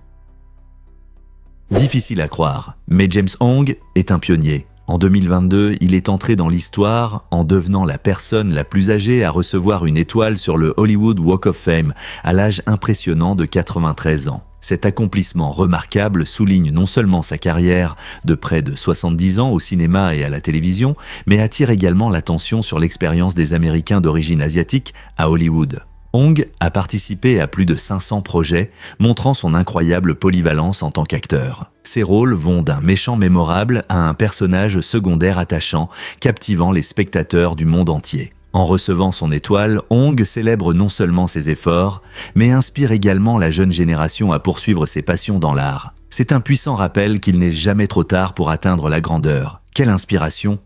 Difficile à croire, mais James Hong est un pionnier. En 2022, il est entré dans l'histoire en devenant la personne la plus âgée à recevoir une étoile sur le Hollywood Walk of Fame à l'âge impressionnant de 93 ans. Cet accomplissement remarquable souligne non seulement sa carrière de près de 70 ans au cinéma et à la télévision, mais attire également l'attention sur l'expérience des Américains d'origine asiatique à Hollywood. Hong a participé à plus de 500 projets, montrant son incroyable polyvalence en tant qu'acteur. Ses rôles vont d'un méchant mémorable à un personnage secondaire attachant, captivant les spectateurs du monde entier. En recevant son étoile, Hong célèbre non seulement ses efforts, mais inspire également la jeune génération à poursuivre ses passions dans l'art. C'est un puissant rappel qu'il n'est jamais trop tard pour atteindre la grandeur. Quelle inspiration!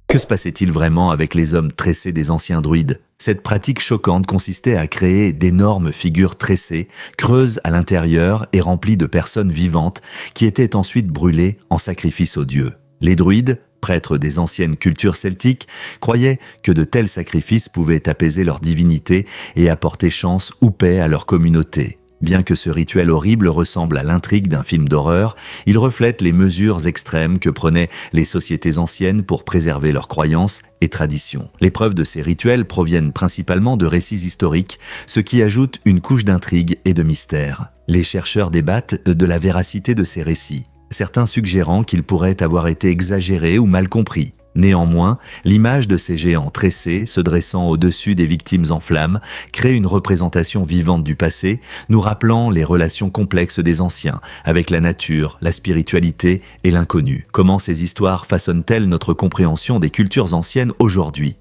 Que se passait-il vraiment avec les hommes tressés des anciens druides ? Cette pratique choquante consistait à créer d'énormes figures tressées, creuses à l'intérieur et remplies de personnes vivantes qui étaient ensuite brûlées en sacrifice aux dieux. Les druides, prêtres des anciennes cultures celtiques, croyaient que de tels sacrifices pouvaient apaiser leur divinité et apporter chance ou paix à leur communauté. Bien que ce rituel horrible ressemble à l'intrigue d'un film d'horreur, il reflète les mesures extrêmes que prenaient les sociétés anciennes pour préserver leurs croyances et traditions. Les preuves de ces rituels proviennent principalement de récits historiques, ce qui ajoute une couche d'intrigue et de mystère. Les chercheurs débattent de la véracité de ces récits, certains suggérant qu'ils pourraient avoir été exagérés ou mal compris. Néanmoins, l'image de ces géants tressés, se dressant au-dessus des victimes en flammes, crée une représentation vivante du passé, nous rappelant les relations complexes des anciens, avec la nature, la spiritualité et l'inconnu. Comment ces histoires façonnent-elles notre compréhension des cultures anciennes aujourd'hui ?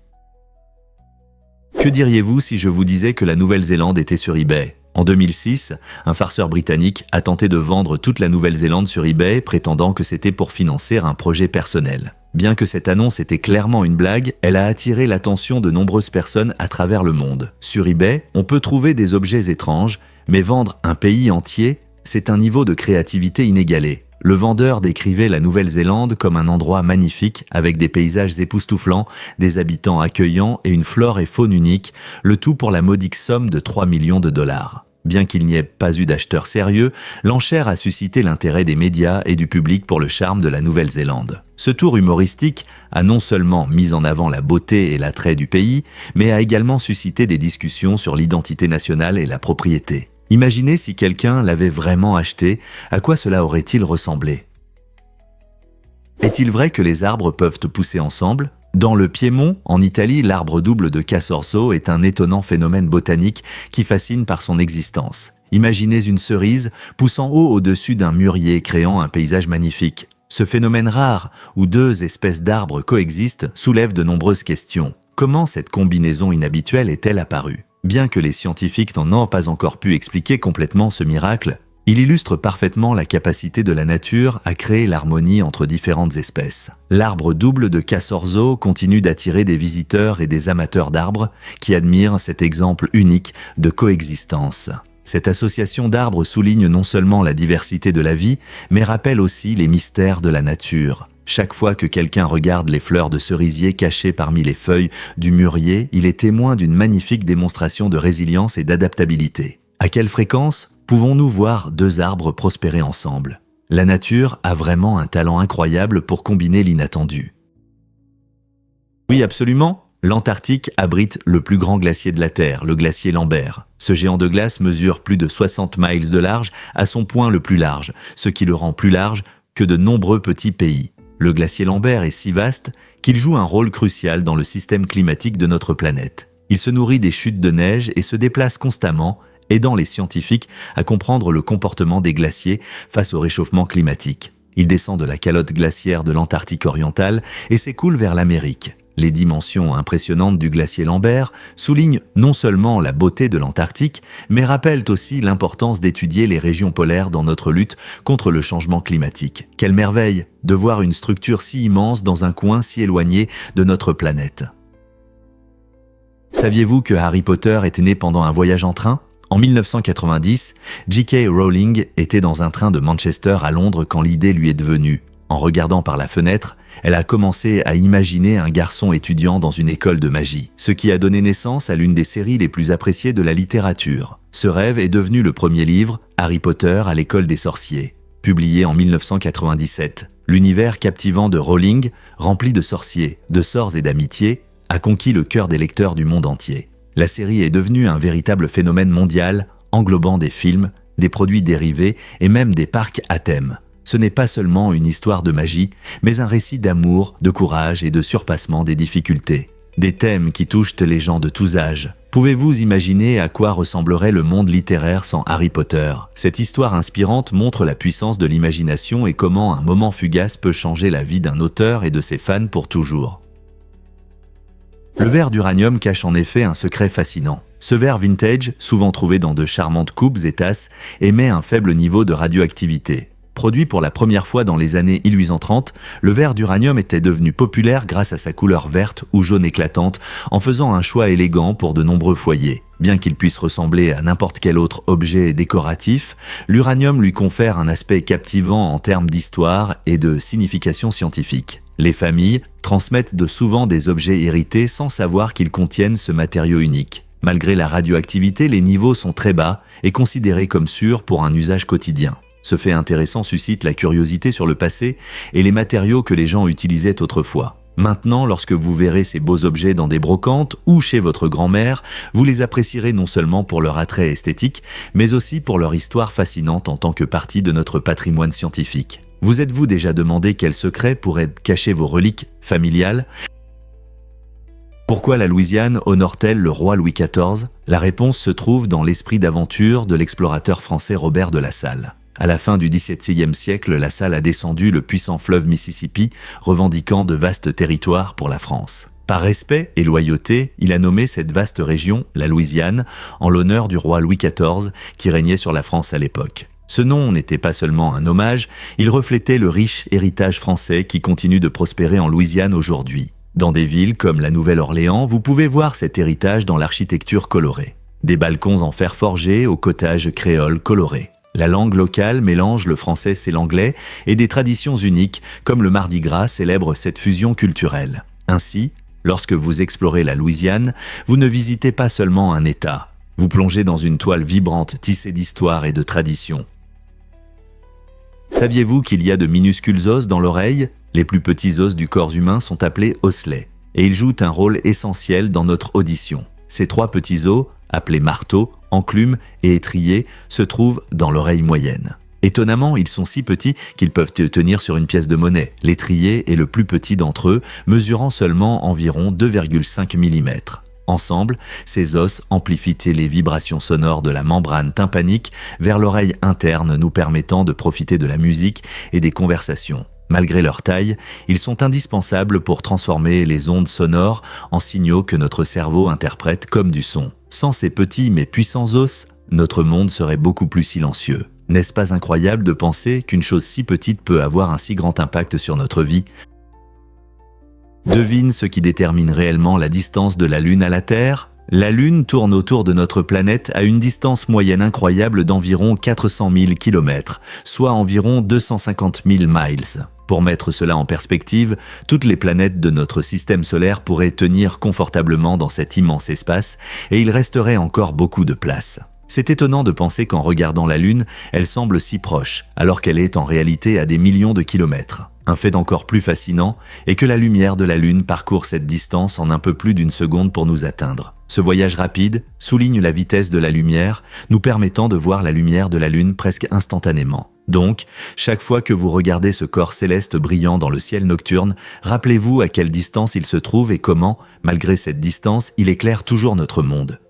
Que diriez-vous si je vous disais que la Nouvelle-Zélande était sur eBay ? En 2006, un farceur britannique a tenté de vendre toute la Nouvelle-Zélande sur eBay, prétendant que c'était pour financer un projet personnel. Bien que cette annonce était clairement une blague, elle a attiré l'attention de nombreuses personnes à travers le monde. Sur eBay, on peut trouver des objets étranges, mais vendre un pays entier, c'est un niveau de créativité inégalé. Le vendeur décrivait la Nouvelle-Zélande comme un endroit magnifique avec des paysages époustouflants, des habitants accueillants et une flore et faune unique, le tout pour la modique somme de 3 millions de dollars. Bien qu'il n'y ait pas eu d'acheteurs sérieux, l'enchère a suscité l'intérêt des médias et du public pour le charme de la Nouvelle-Zélande. Ce tour humoristique a non seulement mis en avant la beauté et l'attrait du pays, mais a également suscité des discussions sur l'identité nationale et la propriété. Imaginez si quelqu'un l'avait vraiment acheté, à quoi cela aurait-il ressemblé ? Est-il vrai que les arbres peuvent pousser ensemble ? Dans le Piémont, en Italie, l'arbre double de Casorso est un étonnant phénomène botanique qui fascine par son existence. Imaginez une cerise poussant haut au-dessus d'un mûrier, créant un paysage magnifique. Ce phénomène rare, où deux espèces d'arbres coexistent, soulève de nombreuses questions. Comment cette combinaison inhabituelle est-elle apparue ? Bien que les scientifiques n'en aient pas encore pu expliquer complètement ce miracle, il illustre parfaitement la capacité de la nature à créer l'harmonie entre différentes espèces. L'arbre double de Casorso continue d'attirer des visiteurs et des amateurs d'arbres qui admirent cet exemple unique de coexistence. Cette association d'arbres souligne non seulement la diversité de la vie, mais rappelle aussi les mystères de la nature. Chaque fois que quelqu'un regarde les fleurs de cerisier cachées parmi les feuilles du mûrier, il est témoin d'une magnifique démonstration de résilience et d'adaptabilité. À quelle fréquence pouvons-nous voir deux arbres prospérer ensemble ? La nature a vraiment un talent incroyable pour combiner l'inattendu. Oui, absolument. L'Antarctique abrite le plus grand glacier de la Terre, le glacier Lambert. Ce géant de glace mesure plus de 60 miles de large à son point le plus large, ce qui le rend plus large que de nombreux petits pays. Le glacier Lambert est si vaste qu'il joue un rôle crucial dans le système climatique de notre planète. Il se nourrit des chutes de neige et se déplace constamment, aidant les scientifiques à comprendre le comportement des glaciers face au réchauffement climatique. Il descend de la calotte glaciaire de l'Antarctique orientale et s'écoule vers l'Amérique. Les dimensions impressionnantes du glacier Lambert soulignent non seulement la beauté de l'Antarctique, mais rappellent aussi l'importance d'étudier les régions polaires dans notre lutte contre le changement climatique. Quelle merveille de voir une structure si immense dans un coin si éloigné de notre planète. Saviez-vous que Harry Potter était né pendant un voyage en train ? En 1990, J.K. Rowling était dans un train de Manchester à Londres quand l'idée lui est devenue. En regardant par la fenêtre, elle a commencé à imaginer un garçon étudiant dans une école de magie, ce qui a donné naissance à l'une des séries les plus appréciées de la littérature. Ce rêve est devenu le premier livre, Harry Potter à l'école des sorciers, publié en 1997. L'univers captivant de Rowling, rempli de sorciers, de sorts et d'amitié, a conquis le cœur des lecteurs du monde entier. La série est devenue un véritable phénomène mondial, englobant des films, des produits dérivés et même des parcs à thème. Ce n'est pas seulement une histoire de magie, mais un récit d'amour, de courage et de surpassement des difficultés. Des thèmes qui touchent les gens de tous âges. Pouvez-vous imaginer à quoi ressemblerait le monde littéraire sans Harry Potter ? Cette histoire inspirante montre la puissance de l'imagination et comment un moment fugace peut changer la vie d'un auteur et de ses fans pour toujours. Le verre d'uranium cache en effet un secret fascinant. Ce verre vintage, souvent trouvé dans de charmantes coupes et tasses, émet un faible niveau de radioactivité. Produit pour la première fois dans les années 1830, le verre d'uranium était devenu populaire grâce à sa couleur verte ou jaune éclatante, en faisant un choix élégant pour de nombreux foyers. Bien qu'il puisse ressembler à n'importe quel autre objet décoratif, l'uranium lui confère un aspect captivant en termes d'histoire et de signification scientifique. Les familles transmettent souvent des objets hérités sans savoir qu'ils contiennent ce matériau unique. Malgré la radioactivité, les niveaux sont très bas et considérés comme sûrs pour un usage quotidien. Ce fait intéressant suscite la curiosité sur le passé et les matériaux que les gens utilisaient autrefois. Maintenant, lorsque vous verrez ces beaux objets dans des brocantes ou chez votre grand-mère, vous les apprécierez non seulement pour leur attrait esthétique, mais aussi pour leur histoire fascinante en tant que partie de notre patrimoine scientifique. Vous êtes-vous déjà demandé quels secrets pourraient cacher vos reliques familiales ? Pourquoi la Louisiane honore-t-elle le roi Louis XIV ? La réponse se trouve dans l'esprit d'aventure de l'explorateur français Robert de La Salle. À la fin du XVIIe siècle, La Salle a descendu le puissant fleuve Mississippi, revendiquant de vastes territoires pour la France. Par respect et loyauté, il a nommé cette vaste région, la Louisiane, en l'honneur du roi Louis XIV qui régnait sur la France à l'époque. Ce nom n'était pas seulement un hommage, il reflétait le riche héritage français qui continue de prospérer en Louisiane aujourd'hui. Dans des villes comme la Nouvelle-Orléans, vous pouvez voir cet héritage dans l'architecture colorée. Des balcons en fer forgé aux cottages créoles colorés. La langue locale mélange le français et l'anglais et des traditions uniques comme le Mardi Gras célèbre cette fusion culturelle. Ainsi, lorsque vous explorez la Louisiane, vous ne visitez pas seulement un État. Vous plongez dans une toile vibrante tissée d'histoire et de traditions. Saviez-vous qu'il y a de minuscules os dans l'oreille ? Les plus petits os du corps humain sont appelés osselets et ils jouent un rôle essentiel dans notre audition. Ces 3 petits os, appelés marteaux, enclumes et étriers, se trouvent dans l'oreille moyenne. Étonnamment, ils sont si petits qu'ils peuvent tenir sur une pièce de monnaie. L'étrier est le plus petit d'entre eux, mesurant seulement environ 2,5 mm. Ensemble, ces os amplifient les vibrations sonores de la membrane tympanique vers l'oreille interne, nous permettant de profiter de la musique et des conversations. Malgré leur taille, ils sont indispensables pour transformer les ondes sonores en signaux que notre cerveau interprète comme du son. Sans ces petits mais puissants os, notre monde serait beaucoup plus silencieux. N'est-ce pas incroyable de penser qu'une chose si petite peut avoir un si grand impact sur notre vie ? Devine ce qui détermine réellement la distance de la Lune à la Terre ? La Lune tourne autour de notre planète à une distance moyenne incroyable d'environ 400 000 km, soit environ 250 000 miles. Pour mettre cela en perspective, toutes les planètes de notre système solaire pourraient tenir confortablement dans cet immense espace et il resterait encore beaucoup de place. C'est étonnant de penser qu'en regardant la Lune, elle semble si proche, alors qu'elle est en réalité à des millions de kilomètres. Un fait encore plus fascinant est que la lumière de la Lune parcourt cette distance en un peu plus d'une seconde pour nous atteindre. Ce voyage rapide souligne la vitesse de la lumière, nous permettant de voir la lumière de la Lune presque instantanément. Donc, chaque fois que vous regardez ce corps céleste brillant dans le ciel nocturne, rappelez-vous à quelle distance il se trouve et comment, malgré cette distance, il éclaire toujours notre monde.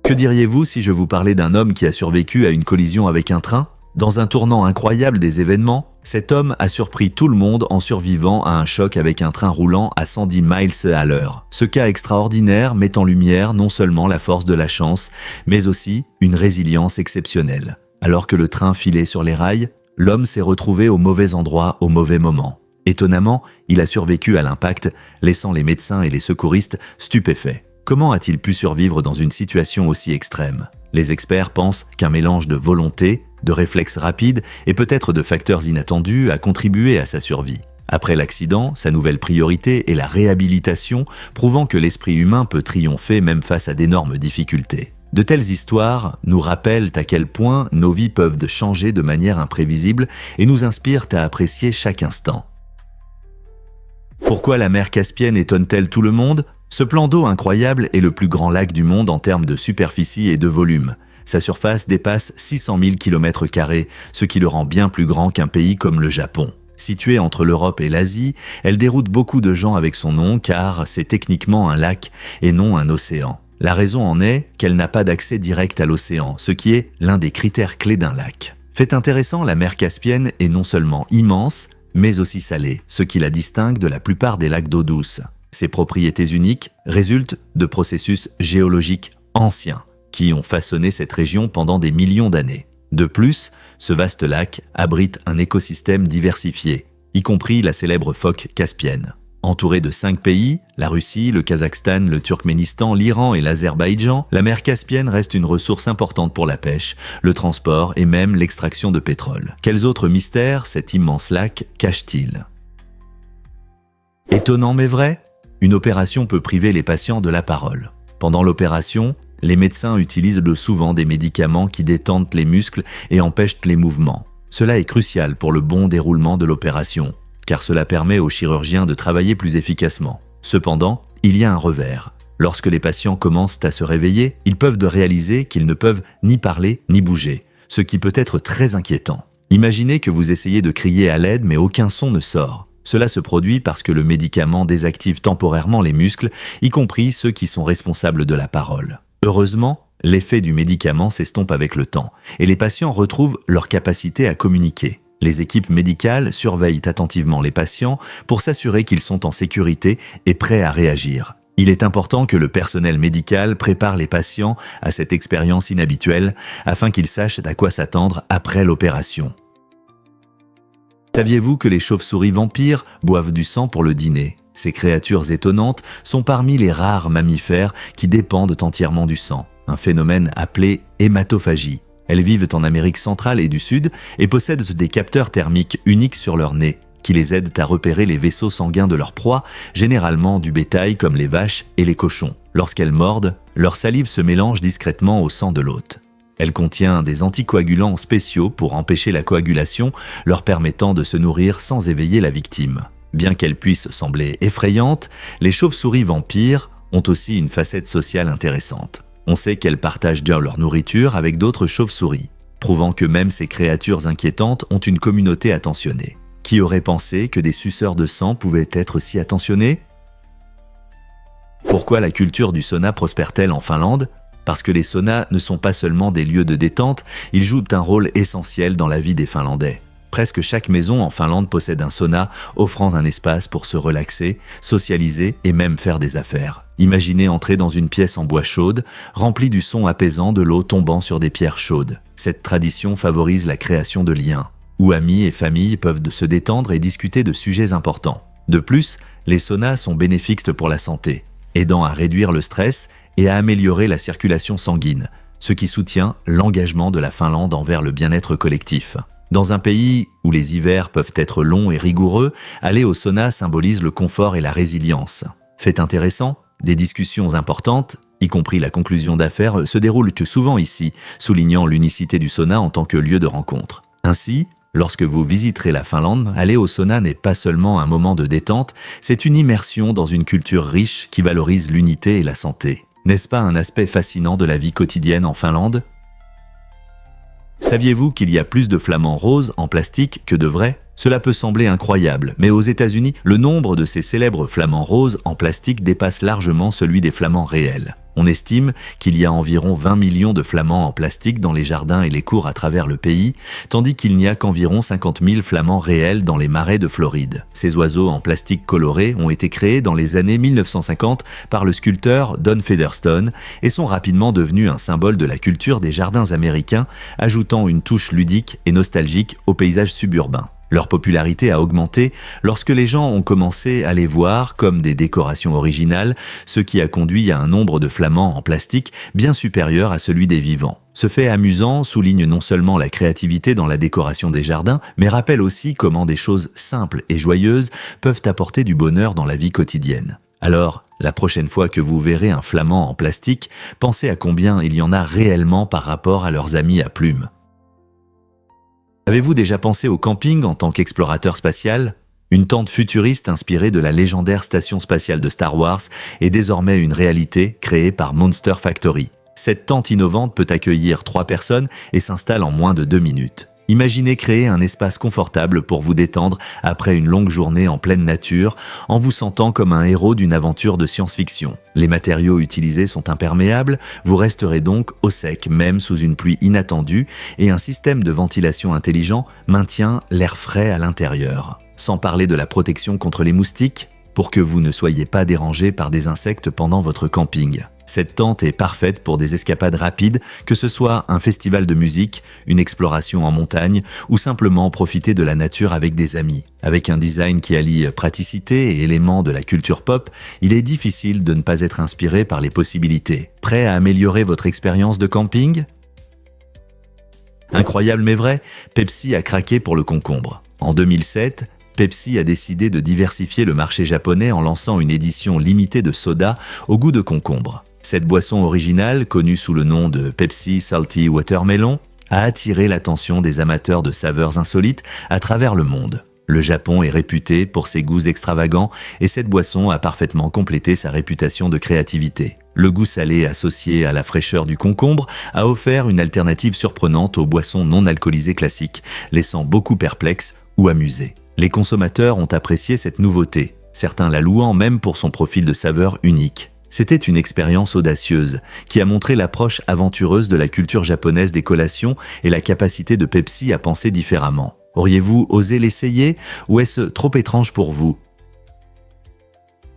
Que diriez-vous si je vous parlais d'un homme qui a survécu à une collision avec un train ? Dans un tournant incroyable des événements, cet homme a surpris tout le monde en survivant à un choc avec un train roulant à 110 miles à l'heure. Ce cas extraordinaire met en lumière non seulement la force de la chance, mais aussi une résilience exceptionnelle. Alors que le train filait sur les rails, l'homme s'est retrouvé au mauvais endroit au mauvais moment. Étonnamment, il a survécu à l'impact, laissant les médecins et les secouristes stupéfaits. Comment a-t-il pu survivre dans une situation aussi extrême ? Les experts pensent qu'un mélange de volonté, de réflexes rapides et peut-être de facteurs inattendus a contribué à sa survie. Après l'accident, sa nouvelle priorité est la réhabilitation, prouvant que l'esprit humain peut triompher même face à d'énormes difficultés. De telles histoires nous rappellent à quel point nos vies peuvent changer de manière imprévisible et nous inspirent à apprécier chaque instant. Pourquoi la mer Caspienne étonne-t-elle tout le monde ? Ce plan d'eau incroyable est le plus grand lac du monde en termes de superficie et de volume. Sa surface dépasse 600 000 km², ce qui le rend bien plus grand qu'un pays comme le Japon. Située entre l'Europe et l'Asie, elle déroute beaucoup de gens avec son nom car c'est techniquement un lac et non un océan. La raison en est qu'elle n'a pas d'accès direct à l'océan, ce qui est l'un des critères clés d'un lac. Fait intéressant, la mer Caspienne est non seulement immense, mais aussi salée, ce qui la distingue de la plupart des lacs d'eau douce. Ses propriétés uniques résultent de processus géologiques anciens qui ont façonné cette région pendant des millions d'années. De plus, ce vaste lac abrite un écosystème diversifié, y compris la célèbre phoque caspienne. Entourée de 5 pays, la Russie, le Kazakhstan, le Turkménistan, l'Iran et l'Azerbaïdjan, la mer Caspienne reste une ressource importante pour la pêche, le transport et même l'extraction de pétrole. Quels autres mystères cet immense lac cache-t-il ? Étonnant mais vrai, une opération peut priver les patients de la parole. Pendant l'opération, les médecins utilisent souvent des médicaments qui détendent les muscles et empêchent les mouvements. Cela est crucial pour le bon déroulement de l'opération, car cela permet aux chirurgiens de travailler plus efficacement. Cependant, il y a un revers. Lorsque les patients commencent à se réveiller, ils peuvent réaliser qu'ils ne peuvent ni parler ni bouger, ce qui peut être très inquiétant. Imaginez que vous essayez de crier à l'aide mais aucun son ne sort. Cela se produit parce que le médicament désactive temporairement les muscles, y compris ceux qui sont responsables de la parole. Heureusement, l'effet du médicament s'estompe avec le temps et les patients retrouvent leur capacité à communiquer. Les équipes médicales surveillent attentivement les patients pour s'assurer qu'ils sont en sécurité et prêts à réagir. Il est important que le personnel médical prépare les patients à cette expérience inhabituelle afin qu'ils sachent à quoi s'attendre après l'opération. Saviez-vous que les chauves-souris vampires boivent du sang pour le dîner ? Ces créatures étonnantes sont parmi les rares mammifères qui dépendent entièrement du sang, un phénomène appelé hématophagie. Elles vivent en Amérique centrale et du Sud et possèdent des capteurs thermiques uniques sur leur nez, qui les aident à repérer les vaisseaux sanguins de leur proie, généralement du bétail comme les vaches et les cochons. Lorsqu'elles mordent, leur salive se mélange discrètement au sang de l'hôte. Elle contient des anticoagulants spéciaux pour empêcher la coagulation, leur permettant de se nourrir sans éveiller la victime. Bien qu'elles puissent sembler effrayantes, les chauves-souris vampires ont aussi une facette sociale intéressante. On sait qu'elles partagent bien leur nourriture avec d'autres chauves-souris, prouvant que même ces créatures inquiétantes ont une communauté attentionnée. Qui aurait pensé que des suceurs de sang pouvaient être si attentionnés ? Pourquoi la culture du sauna prospère-t-elle en Finlande ? Parce que les saunas ne sont pas seulement des lieux de détente, ils jouent un rôle essentiel dans la vie des Finlandais. Presque chaque maison en Finlande possède un sauna, offrant un espace pour se relaxer, socialiser et même faire des affaires. Imaginez entrer dans une pièce en bois chaude, remplie du son apaisant de l'eau tombant sur des pierres chaudes. Cette tradition favorise la création de liens, où amis et familles peuvent se détendre et discuter de sujets importants. De plus, les saunas sont bénéfiques pour la santé, aidant à réduire le stress et à améliorer la circulation sanguine, ce qui soutient l'engagement de la Finlande envers le bien-être collectif. Dans un pays où les hivers peuvent être longs et rigoureux, aller au sauna symbolise le confort et la résilience. Fait intéressant, des discussions importantes, y compris la conclusion d'affaires, se déroulent souvent ici, soulignant l'unicité du sauna en tant que lieu de rencontre. Ainsi, lorsque vous visiterez la Finlande, aller au sauna n'est pas seulement un moment de détente, c'est une immersion dans une culture riche qui valorise l'unité et la santé. N'est-ce pas un aspect fascinant de la vie quotidienne en Finlande ? Saviez-vous qu'il y a plus de flamants roses en plastique que de vrais ? Cela peut sembler incroyable, mais aux États-Unis, le nombre de ces célèbres flamants roses en plastique dépasse largement celui des flamants réels. On estime qu'il y a environ 20 millions de flamants en plastique dans les jardins et les cours à travers le pays, tandis qu'il n'y a qu'environ 50 000 flamants réels dans les marais de Floride. Ces oiseaux en plastique coloré ont été créés dans les années 1950 par le sculpteur Don Featherstone et sont rapidement devenus un symbole de la culture des jardins américains, ajoutant une touche ludique et nostalgique au paysage suburbain. Leur popularité a augmenté lorsque les gens ont commencé à les voir comme des décorations originales, ce qui a conduit à un nombre de flamants en plastique bien supérieur à celui des vivants. Ce fait amusant souligne non seulement la créativité dans la décoration des jardins, mais rappelle aussi comment des choses simples et joyeuses peuvent apporter du bonheur dans la vie quotidienne. Alors, la prochaine fois que vous verrez un flamant en plastique, pensez à combien il y en a réellement par rapport à leurs amis à plumes. Avez-vous déjà pensé au camping en tant qu'explorateur spatial ? Une tente futuriste inspirée de la légendaire station spatiale de Star Wars est désormais une réalité créée par Monster Factory. Cette tente innovante peut accueillir 3 personnes et s'installe en moins de 2 minutes. Imaginez créer un espace confortable pour vous détendre après une longue journée en pleine nature, en vous sentant comme un héros d'une aventure de science-fiction. Les matériaux utilisés sont imperméables, vous resterez donc au sec même sous une pluie inattendue et un système de ventilation intelligent maintient l'air frais à l'intérieur. Sans parler de la protection contre les moustiques, pour que vous ne soyez pas dérangé par des insectes pendant votre camping. Cette tente est parfaite pour des escapades rapides, que ce soit un festival de musique, une exploration en montagne ou simplement profiter de la nature avec des amis. Avec un design qui allie praticité et éléments de la culture pop, il est difficile de ne pas être inspiré par les possibilités. Prêt à améliorer votre expérience de camping ? Incroyable mais vrai, Pepsi a craqué pour le concombre. En 2007, Pepsi a décidé de diversifier le marché japonais en lançant une édition limitée de soda au goût de concombre. Cette boisson originale, connue sous le nom de Pepsi Salty Watermelon, a attiré l'attention des amateurs de saveurs insolites à travers le monde. Le Japon est réputé pour ses goûts extravagants et cette boisson a parfaitement complété sa réputation de créativité. Le goût salé associé à la fraîcheur du concombre a offert une alternative surprenante aux boissons non alcoolisées classiques, laissant beaucoup perplexes ou amusés. Les consommateurs ont apprécié cette nouveauté, certains la louant même pour son profil de saveur unique. C'était une expérience audacieuse qui a montré l'approche aventureuse de la culture japonaise des collations et la capacité de Pepsi à penser différemment. Auriez-vous osé l'essayer ou est-ce trop étrange pour vous?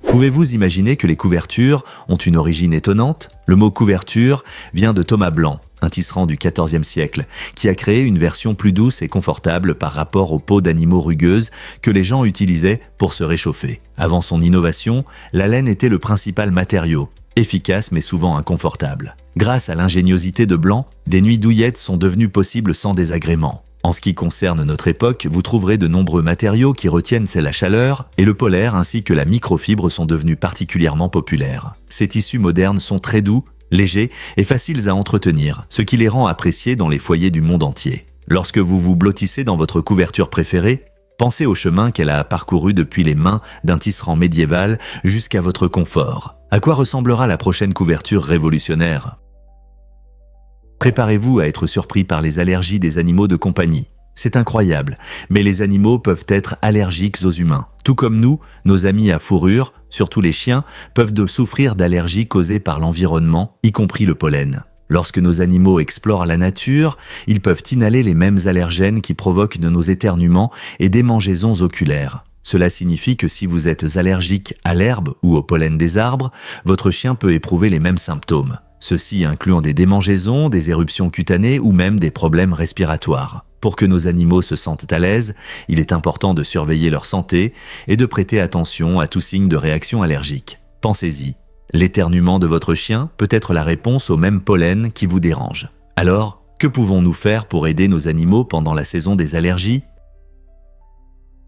Pouvez-vous imaginer que les couvertures ont une origine étonnante? Le mot couverture vient de Thomas Blanc, un tisserand du XIVe siècle, qui a créé une version plus douce et confortable par rapport aux peaux d'animaux rugueuses que les gens utilisaient pour se réchauffer. Avant son innovation, la laine était le principal matériau, efficace mais souvent inconfortable. Grâce à l'ingéniosité de Blanc, des nuits douillettes sont devenues possibles sans désagrément. En ce qui concerne notre époque, vous trouverez de nombreux matériaux qui retiennent la chaleur et le polaire ainsi que la microfibre sont devenus particulièrement populaires. Ces tissus modernes sont très doux, légers et faciles à entretenir, ce qui les rend appréciés dans les foyers du monde entier. Lorsque vous vous blottissez dans votre couverture préférée, pensez au chemin qu'elle a parcouru depuis les mains d'un tisserand médiéval jusqu'à votre confort. À quoi ressemblera la prochaine couverture révolutionnaire ? Préparez-vous à être surpris par les allergies des animaux de compagnie. C'est incroyable, mais les animaux peuvent être allergiques aux humains. Tout comme nous, nos amis à fourrure, surtout les chiens, peuvent souffrir d'allergies causées par l'environnement, y compris le pollen. Lorsque nos animaux explorent la nature, ils peuvent inhaler les mêmes allergènes qui provoquent de nos éternuements et démangeaisons oculaires. Cela signifie que si vous êtes allergique à l'herbe ou au pollen des arbres, votre chien peut éprouver les mêmes symptômes. Ceux-ci incluant des démangeaisons, des éruptions cutanées ou même des problèmes respiratoires. Pour que nos animaux se sentent à l'aise, il est important de surveiller leur santé et de prêter attention à tout signe de réaction allergique. Pensez-y, l'éternuement de votre chien peut être la réponse au même pollen qui vous dérange. Alors, que pouvons-nous faire pour aider nos animaux pendant la saison des allergies ?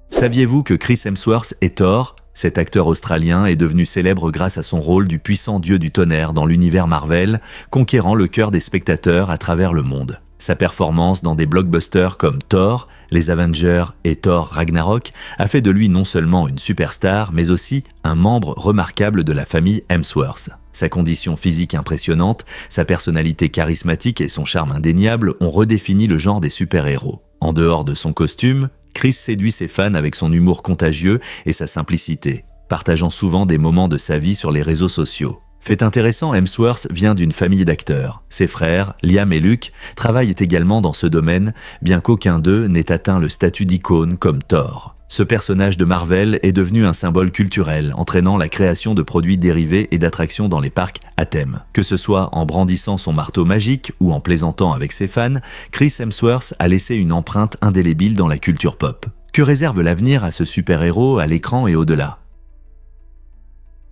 Saviez-vous que Chris Hemsworth est Thor ? Cet acteur australien est devenu célèbre grâce à son rôle du puissant dieu du tonnerre dans l'univers Marvel, conquérant le cœur des spectateurs à travers le monde. Sa performance dans des blockbusters comme Thor, les Avengers et Thor Ragnarok a fait de lui non seulement une superstar, mais aussi un membre remarquable de la famille Hemsworth. Sa condition physique impressionnante, sa personnalité charismatique et son charme indéniable ont redéfini le genre des super-héros. En dehors de son costume, Chris séduit ses fans avec son humour contagieux et sa simplicité, partageant souvent des moments de sa vie sur les réseaux sociaux. Fait intéressant, Hemsworth vient d'une famille d'acteurs. Ses frères, Liam et Luke, travaillent également dans ce domaine, bien qu'aucun d'eux n'ait atteint le statut d'icône comme Thor. Ce personnage de Marvel est devenu un symbole culturel, entraînant la création de produits dérivés et d'attractions dans les parcs à thème. Que ce soit en brandissant son marteau magique ou en plaisantant avec ses fans, Chris Hemsworth a laissé une empreinte indélébile dans la culture pop. Que réserve l'avenir à ce super-héros à l'écran et au-delà ?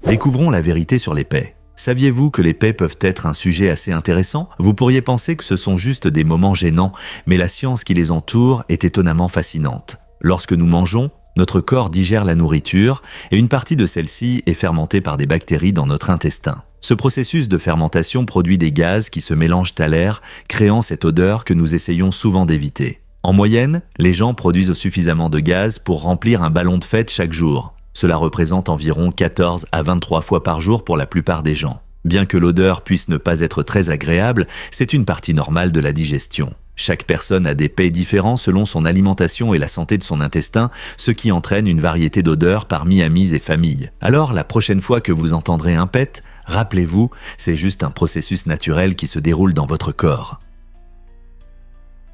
Découvrons la vérité sur les paix. Saviez-vous que les paix peuvent être un sujet assez intéressant ? Vous pourriez penser que ce sont juste des moments gênants, mais la science qui les entoure est étonnamment fascinante. Lorsque nous mangeons, notre corps digère la nourriture et une partie de celle-ci est fermentée par des bactéries dans notre intestin. Ce processus de fermentation produit des gaz qui se mélangent à l'air, créant cette odeur que nous essayons souvent d'éviter. En moyenne, les gens produisent suffisamment de gaz pour remplir un ballon de fête chaque jour. Cela représente environ 14 à 23 fois par jour pour la plupart des gens. Bien que l'odeur puisse ne pas être très agréable, c'est une partie normale de la digestion. Chaque personne a des pets différents selon son alimentation et la santé de son intestin, ce qui entraîne une variété d'odeurs parmi amis et familles. Alors, la prochaine fois que vous entendrez un pet, rappelez-vous, c'est juste un processus naturel qui se déroule dans votre corps.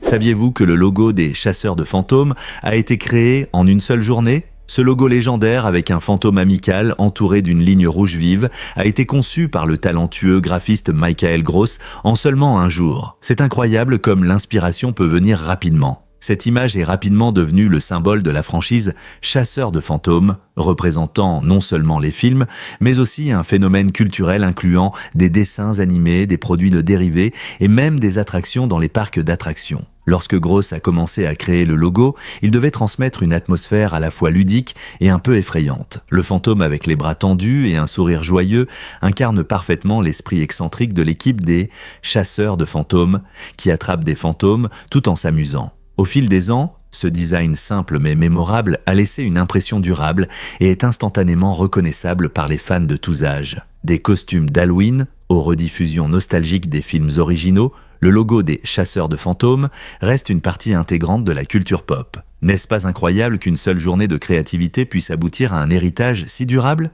Saviez-vous que le logo des chasseurs de fantômes a été créé en une seule journée ? Ce logo légendaire avec un fantôme amical entouré d'une ligne rouge vive a été conçu par le talentueux graphiste Michael Gross en seulement un jour. C'est incroyable comme l'inspiration peut venir rapidement. Cette image est rapidement devenue le symbole de la franchise Chasseurs de fantômes, représentant non seulement les films, mais aussi un phénomène culturel incluant des dessins animés, des produits de dérivés et même des attractions dans les parcs d'attractions. Lorsque Gross a commencé à créer le logo, il devait transmettre une atmosphère à la fois ludique et un peu effrayante. Le fantôme avec les bras tendus et un sourire joyeux incarne parfaitement l'esprit excentrique de l'équipe des Chasseurs de fantômes qui attrapent des fantômes tout en s'amusant. Au fil des ans, ce design simple mais mémorable a laissé une impression durable et est instantanément reconnaissable par les fans de tous âges. Des costumes d'Halloween aux rediffusions nostalgiques des films originaux, le logo des Chasseurs de fantômes reste une partie intégrante de la culture pop. N'est-ce pas incroyable qu'une seule journée de créativité puisse aboutir à un héritage si durable ?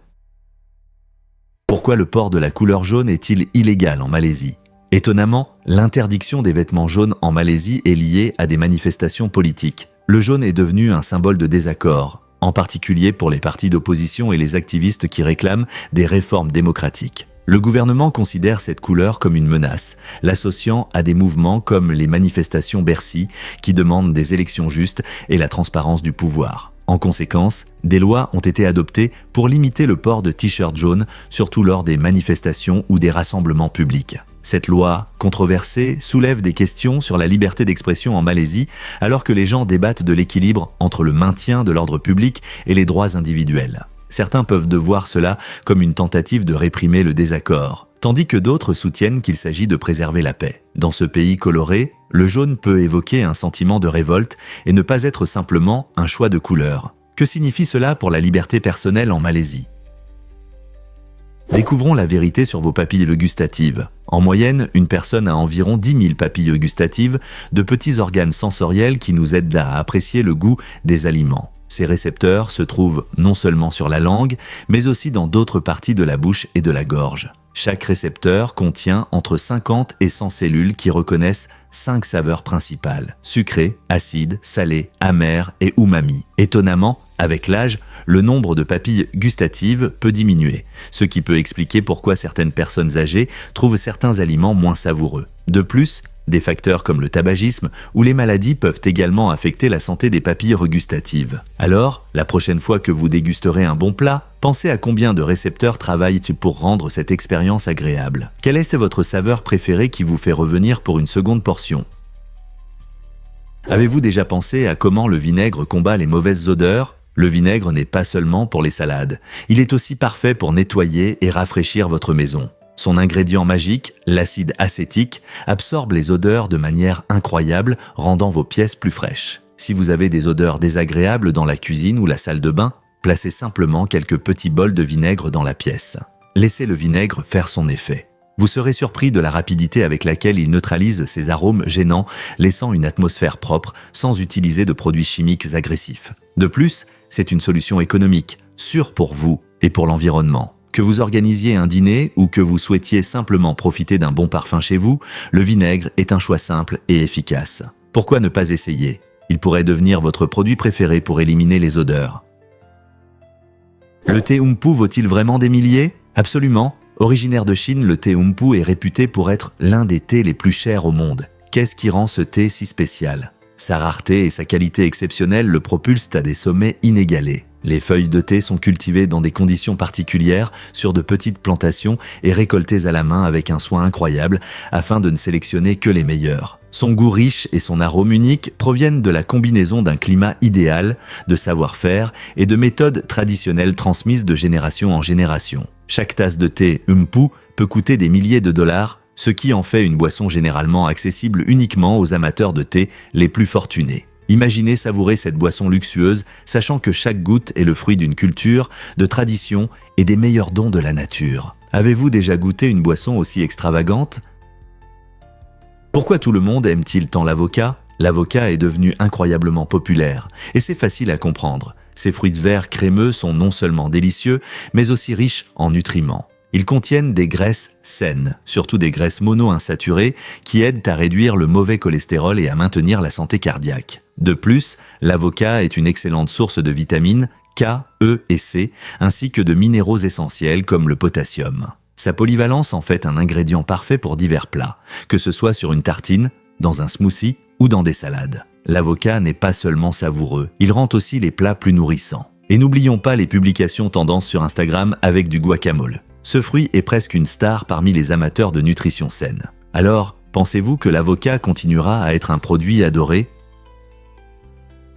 Pourquoi le port de la couleur jaune est-il illégal en Malaisie ? Étonnamment, l'interdiction des vêtements jaunes en Malaisie est liée à des manifestations politiques. Le jaune est devenu un symbole de désaccord, en particulier pour les partis d'opposition et les activistes qui réclament des réformes démocratiques. Le gouvernement considère cette couleur comme une menace, l'associant à des mouvements comme les manifestations Bercy qui demandent des élections justes et la transparence du pouvoir. En conséquence, des lois ont été adoptées pour limiter le port de t-shirts jaunes, surtout lors des manifestations ou des rassemblements publics. Cette loi, controversée, soulève des questions sur la liberté d'expression en Malaisie, alors que les gens débattent de l'équilibre entre le maintien de l'ordre public et les droits individuels. Certains peuvent voir cela comme une tentative de réprimer le désaccord, tandis que d'autres soutiennent qu'il s'agit de préserver la paix. Dans ce pays coloré, le jaune peut évoquer un sentiment de révolte et ne pas être simplement un choix de couleur. Que signifie cela pour la liberté personnelle en Malaisie ? Découvrons la vérité sur vos papilles gustatives. En moyenne, une personne a environ 10 000 papilles gustatives, de petits organes sensoriels qui nous aident à apprécier le goût des aliments. Ces récepteurs se trouvent non seulement sur la langue, mais aussi dans d'autres parties de la bouche et de la gorge. Chaque récepteur contient entre 50 et 100 cellules qui reconnaissent 5 saveurs principales: sucré, acide, salé, amer et umami. Étonnamment, avec l'âge, le nombre de papilles gustatives peut diminuer, ce qui peut expliquer pourquoi certaines personnes âgées trouvent certains aliments moins savoureux. De plus, des facteurs comme le tabagisme ou les maladies peuvent également affecter la santé des papilles gustatives. Alors, la prochaine fois que vous dégusterez un bon plat, pensez à combien de récepteurs travaillent pour rendre cette expérience agréable. Quelle est votre saveur préférée qui vous fait revenir pour une seconde portion ? Avez-vous déjà pensé à comment le vinaigre combat les mauvaises odeurs ? Le vinaigre n'est pas seulement pour les salades, il est aussi parfait pour nettoyer et rafraîchir votre maison. Son ingrédient magique, l'acide acétique, absorbe les odeurs de manière incroyable, rendant vos pièces plus fraîches. Si vous avez des odeurs désagréables dans la cuisine ou la salle de bain, placez simplement quelques petits bols de vinaigre dans la pièce. Laissez le vinaigre faire son effet. Vous serez surpris de la rapidité avec laquelle il neutralise ces arômes gênants, laissant une atmosphère propre sans utiliser de produits chimiques agressifs. De plus, c'est une solution économique, sûre pour vous et pour l'environnement. Que vous organisiez un dîner ou que vous souhaitiez simplement profiter d'un bon parfum chez vous, le vinaigre est un choix simple et efficace. Pourquoi ne pas essayer ? Il pourrait devenir votre produit préféré pour éliminer les odeurs. Le thé Umpu vaut-il vraiment des milliers ? Absolument. Originaire de Chine, le thé Umpu est réputé pour être l'un des thés les plus chers au monde. Qu'est-ce qui rend ce thé si spécial ? Sa rareté et sa qualité exceptionnelle le propulsent à des sommets inégalés. Les feuilles de thé sont cultivées dans des conditions particulières sur de petites plantations et récoltées à la main avec un soin incroyable afin de ne sélectionner que les meilleures. Son goût riche et son arôme unique proviennent de la combinaison d'un climat idéal, de savoir-faire et de méthodes traditionnelles transmises de génération en génération. Chaque tasse de thé Umpu peut coûter des milliers de dollars, ce qui en fait une boisson généralement accessible uniquement aux amateurs de thé les plus fortunés. Imaginez savourer cette boisson luxueuse, sachant que chaque goutte est le fruit d'une culture, de traditions et des meilleurs dons de la nature. Avez-vous déjà goûté une boisson aussi extravagante ? Pourquoi tout le monde aime-t-il tant l'avocat ? L'avocat est devenu incroyablement populaire, et c'est facile à comprendre. Ces fruits verts crémeux sont non seulement délicieux, mais aussi riches en nutriments. Ils contiennent des graisses saines, surtout des graisses monoinsaturées, qui aident à réduire le mauvais cholestérol et à maintenir la santé cardiaque. De plus, l'avocat est une excellente source de vitamines K, E et C, ainsi que de minéraux essentiels comme le potassium. Sa polyvalence en fait un ingrédient parfait pour divers plats, que ce soit sur une tartine, dans un smoothie ou dans des salades. l'avocat n'est pas seulement savoureux, il rend aussi les plats plus nourrissants. Et n'oublions pas les publications tendances sur Instagram avec du guacamole. Ce fruit est presque une star parmi les amateurs de nutrition saine. Alors, pensez-vous que l'avocat continuera à être un produit adoré?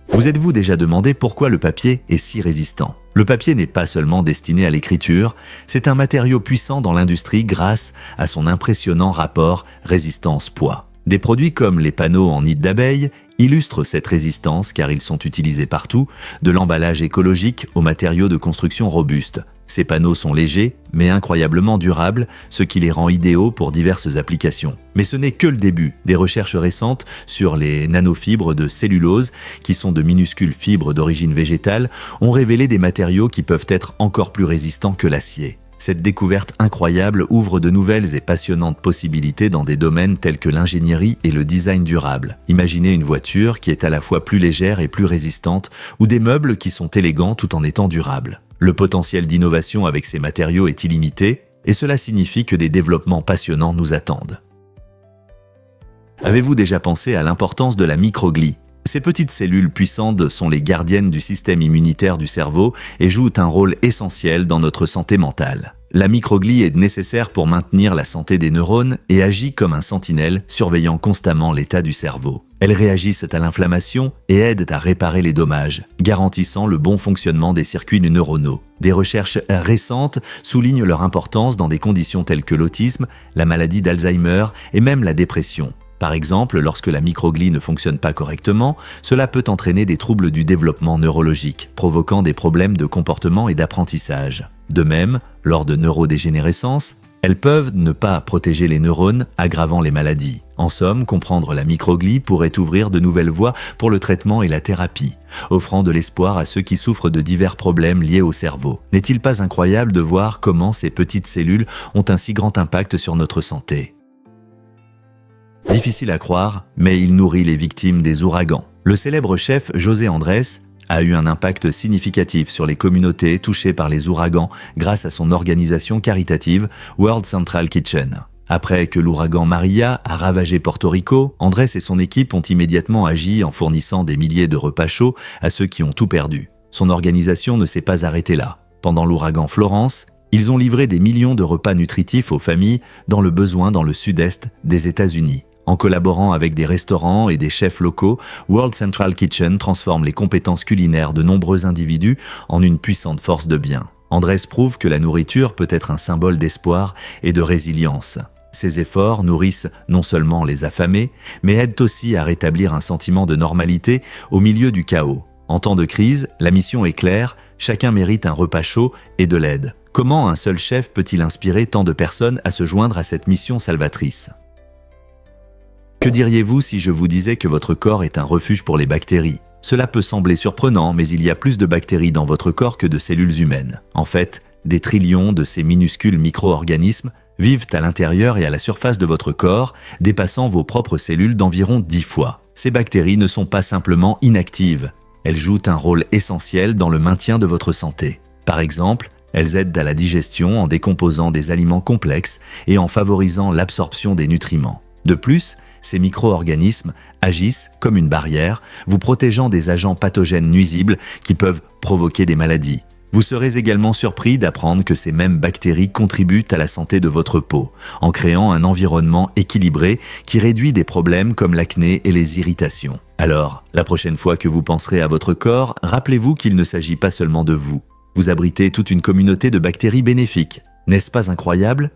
Vous êtes-vous déjà demandé pourquoi le papier est si résistant? Le papier n'est pas seulement destiné à l'écriture, c'est un matériau puissant dans l'industrie grâce à son impressionnant rapport résistance-poids. Des produits comme les panneaux en nid d'abeille illustrent cette résistance car ils sont utilisés partout, de l'emballage écologique aux matériaux de construction robustes. Ces panneaux sont légers, mais incroyablement durables, ce qui les rend idéaux pour diverses applications. Mais ce n'est que le début. Des recherches récentes sur les nanofibres de cellulose, qui sont de minuscules fibres d'origine végétale, ont révélé des matériaux qui peuvent être encore plus résistants que l'acier. Cette découverte incroyable ouvre de nouvelles et passionnantes possibilités dans des domaines tels que l'ingénierie et le design durable. Imaginez une voiture qui est à la fois plus légère et plus résistante, ou des meubles qui sont élégants tout en étant durables. Le potentiel d'innovation avec ces matériaux est illimité, et cela signifie que des développements passionnants nous attendent. Avez-vous déjà pensé à l'importance de la microglie? Ces petites cellules puissantes sont les gardiennes du système immunitaire du cerveau et jouent un rôle essentiel dans notre santé mentale. La microglie est nécessaire pour maintenir la santé des neurones et agit comme un sentinelle surveillant constamment l'état du cerveau. Elles réagissent à l'inflammation et aident à réparer les dommages, garantissant le bon fonctionnement des circuits neuronaux. Des recherches récentes soulignent leur importance dans des conditions telles que l'autisme, la maladie d'Alzheimer et même la dépression. Par exemple, lorsque la microglie ne fonctionne pas correctement, cela peut entraîner des troubles du développement neurologique, provoquant des problèmes de comportement et d'apprentissage. De même, lors de neurodégénérescence, elles peuvent ne pas protéger les neurones, aggravant les maladies. En somme, comprendre la microglie pourrait ouvrir de nouvelles voies pour le traitement et la thérapie, offrant de l'espoir à ceux qui souffrent de divers problèmes liés au cerveau. N'est-il pas incroyable de voir comment ces petites cellules ont un si grand impact sur notre santé ? Difficile à croire, mais il nourrit les victimes des ouragans. Le célèbre chef José Andrés a eu un impact significatif sur les communautés touchées par les ouragans grâce à son organisation caritative World Central Kitchen. Après que l'ouragan Maria a ravagé Porto Rico, Andrés et son équipe ont immédiatement agi en fournissant des milliers de repas chauds à ceux qui ont tout perdu. Son organisation ne s'est pas arrêtée là. Pendant l'ouragan Florence, ils ont livré des millions de repas nutritifs aux familles dans le besoin dans le sud-est des États-Unis. En collaborant avec des restaurants et des chefs locaux, World Central Kitchen transforme les compétences culinaires de nombreux individus en une puissante force de bien. Andrés prouve que la nourriture peut être un symbole d'espoir et de résilience. Ces efforts nourrissent non seulement les affamés, mais aident aussi à rétablir un sentiment de normalité au milieu du chaos. En temps de crise, la mission est claire, chacun mérite un repas chaud et de l'aide. Comment un seul chef peut-il inspirer tant de personnes à se joindre à cette mission salvatrice ? Que diriez-vous si je vous disais que votre corps est un refuge pour les bactéries? Cela peut sembler surprenant, mais il y a plus de bactéries dans votre corps que de cellules humaines. En fait, des trillions de ces minuscules micro-organismes vivent à l'intérieur et à la surface de votre corps, dépassant vos propres cellules d'environ 10 fois. Ces bactéries ne sont pas simplement inactives, elles jouent un rôle essentiel dans le maintien de votre santé. Par exemple, elles aident à la digestion en décomposant des aliments complexes et en favorisant l'absorption des nutriments. De plus, ces micro-organismes agissent comme une barrière, vous protégeant des agents pathogènes nuisibles qui peuvent provoquer des maladies. Vous serez également surpris d'apprendre que ces mêmes bactéries contribuent à la santé de votre peau, en créant un environnement équilibré qui réduit des problèmes comme l'acné et les irritations. Alors, la prochaine fois que vous penserez à votre corps, rappelez-vous qu'il ne s'agit pas seulement de vous. Vous abritez toute une communauté de bactéries bénéfiques. N'est-ce pas incroyable ?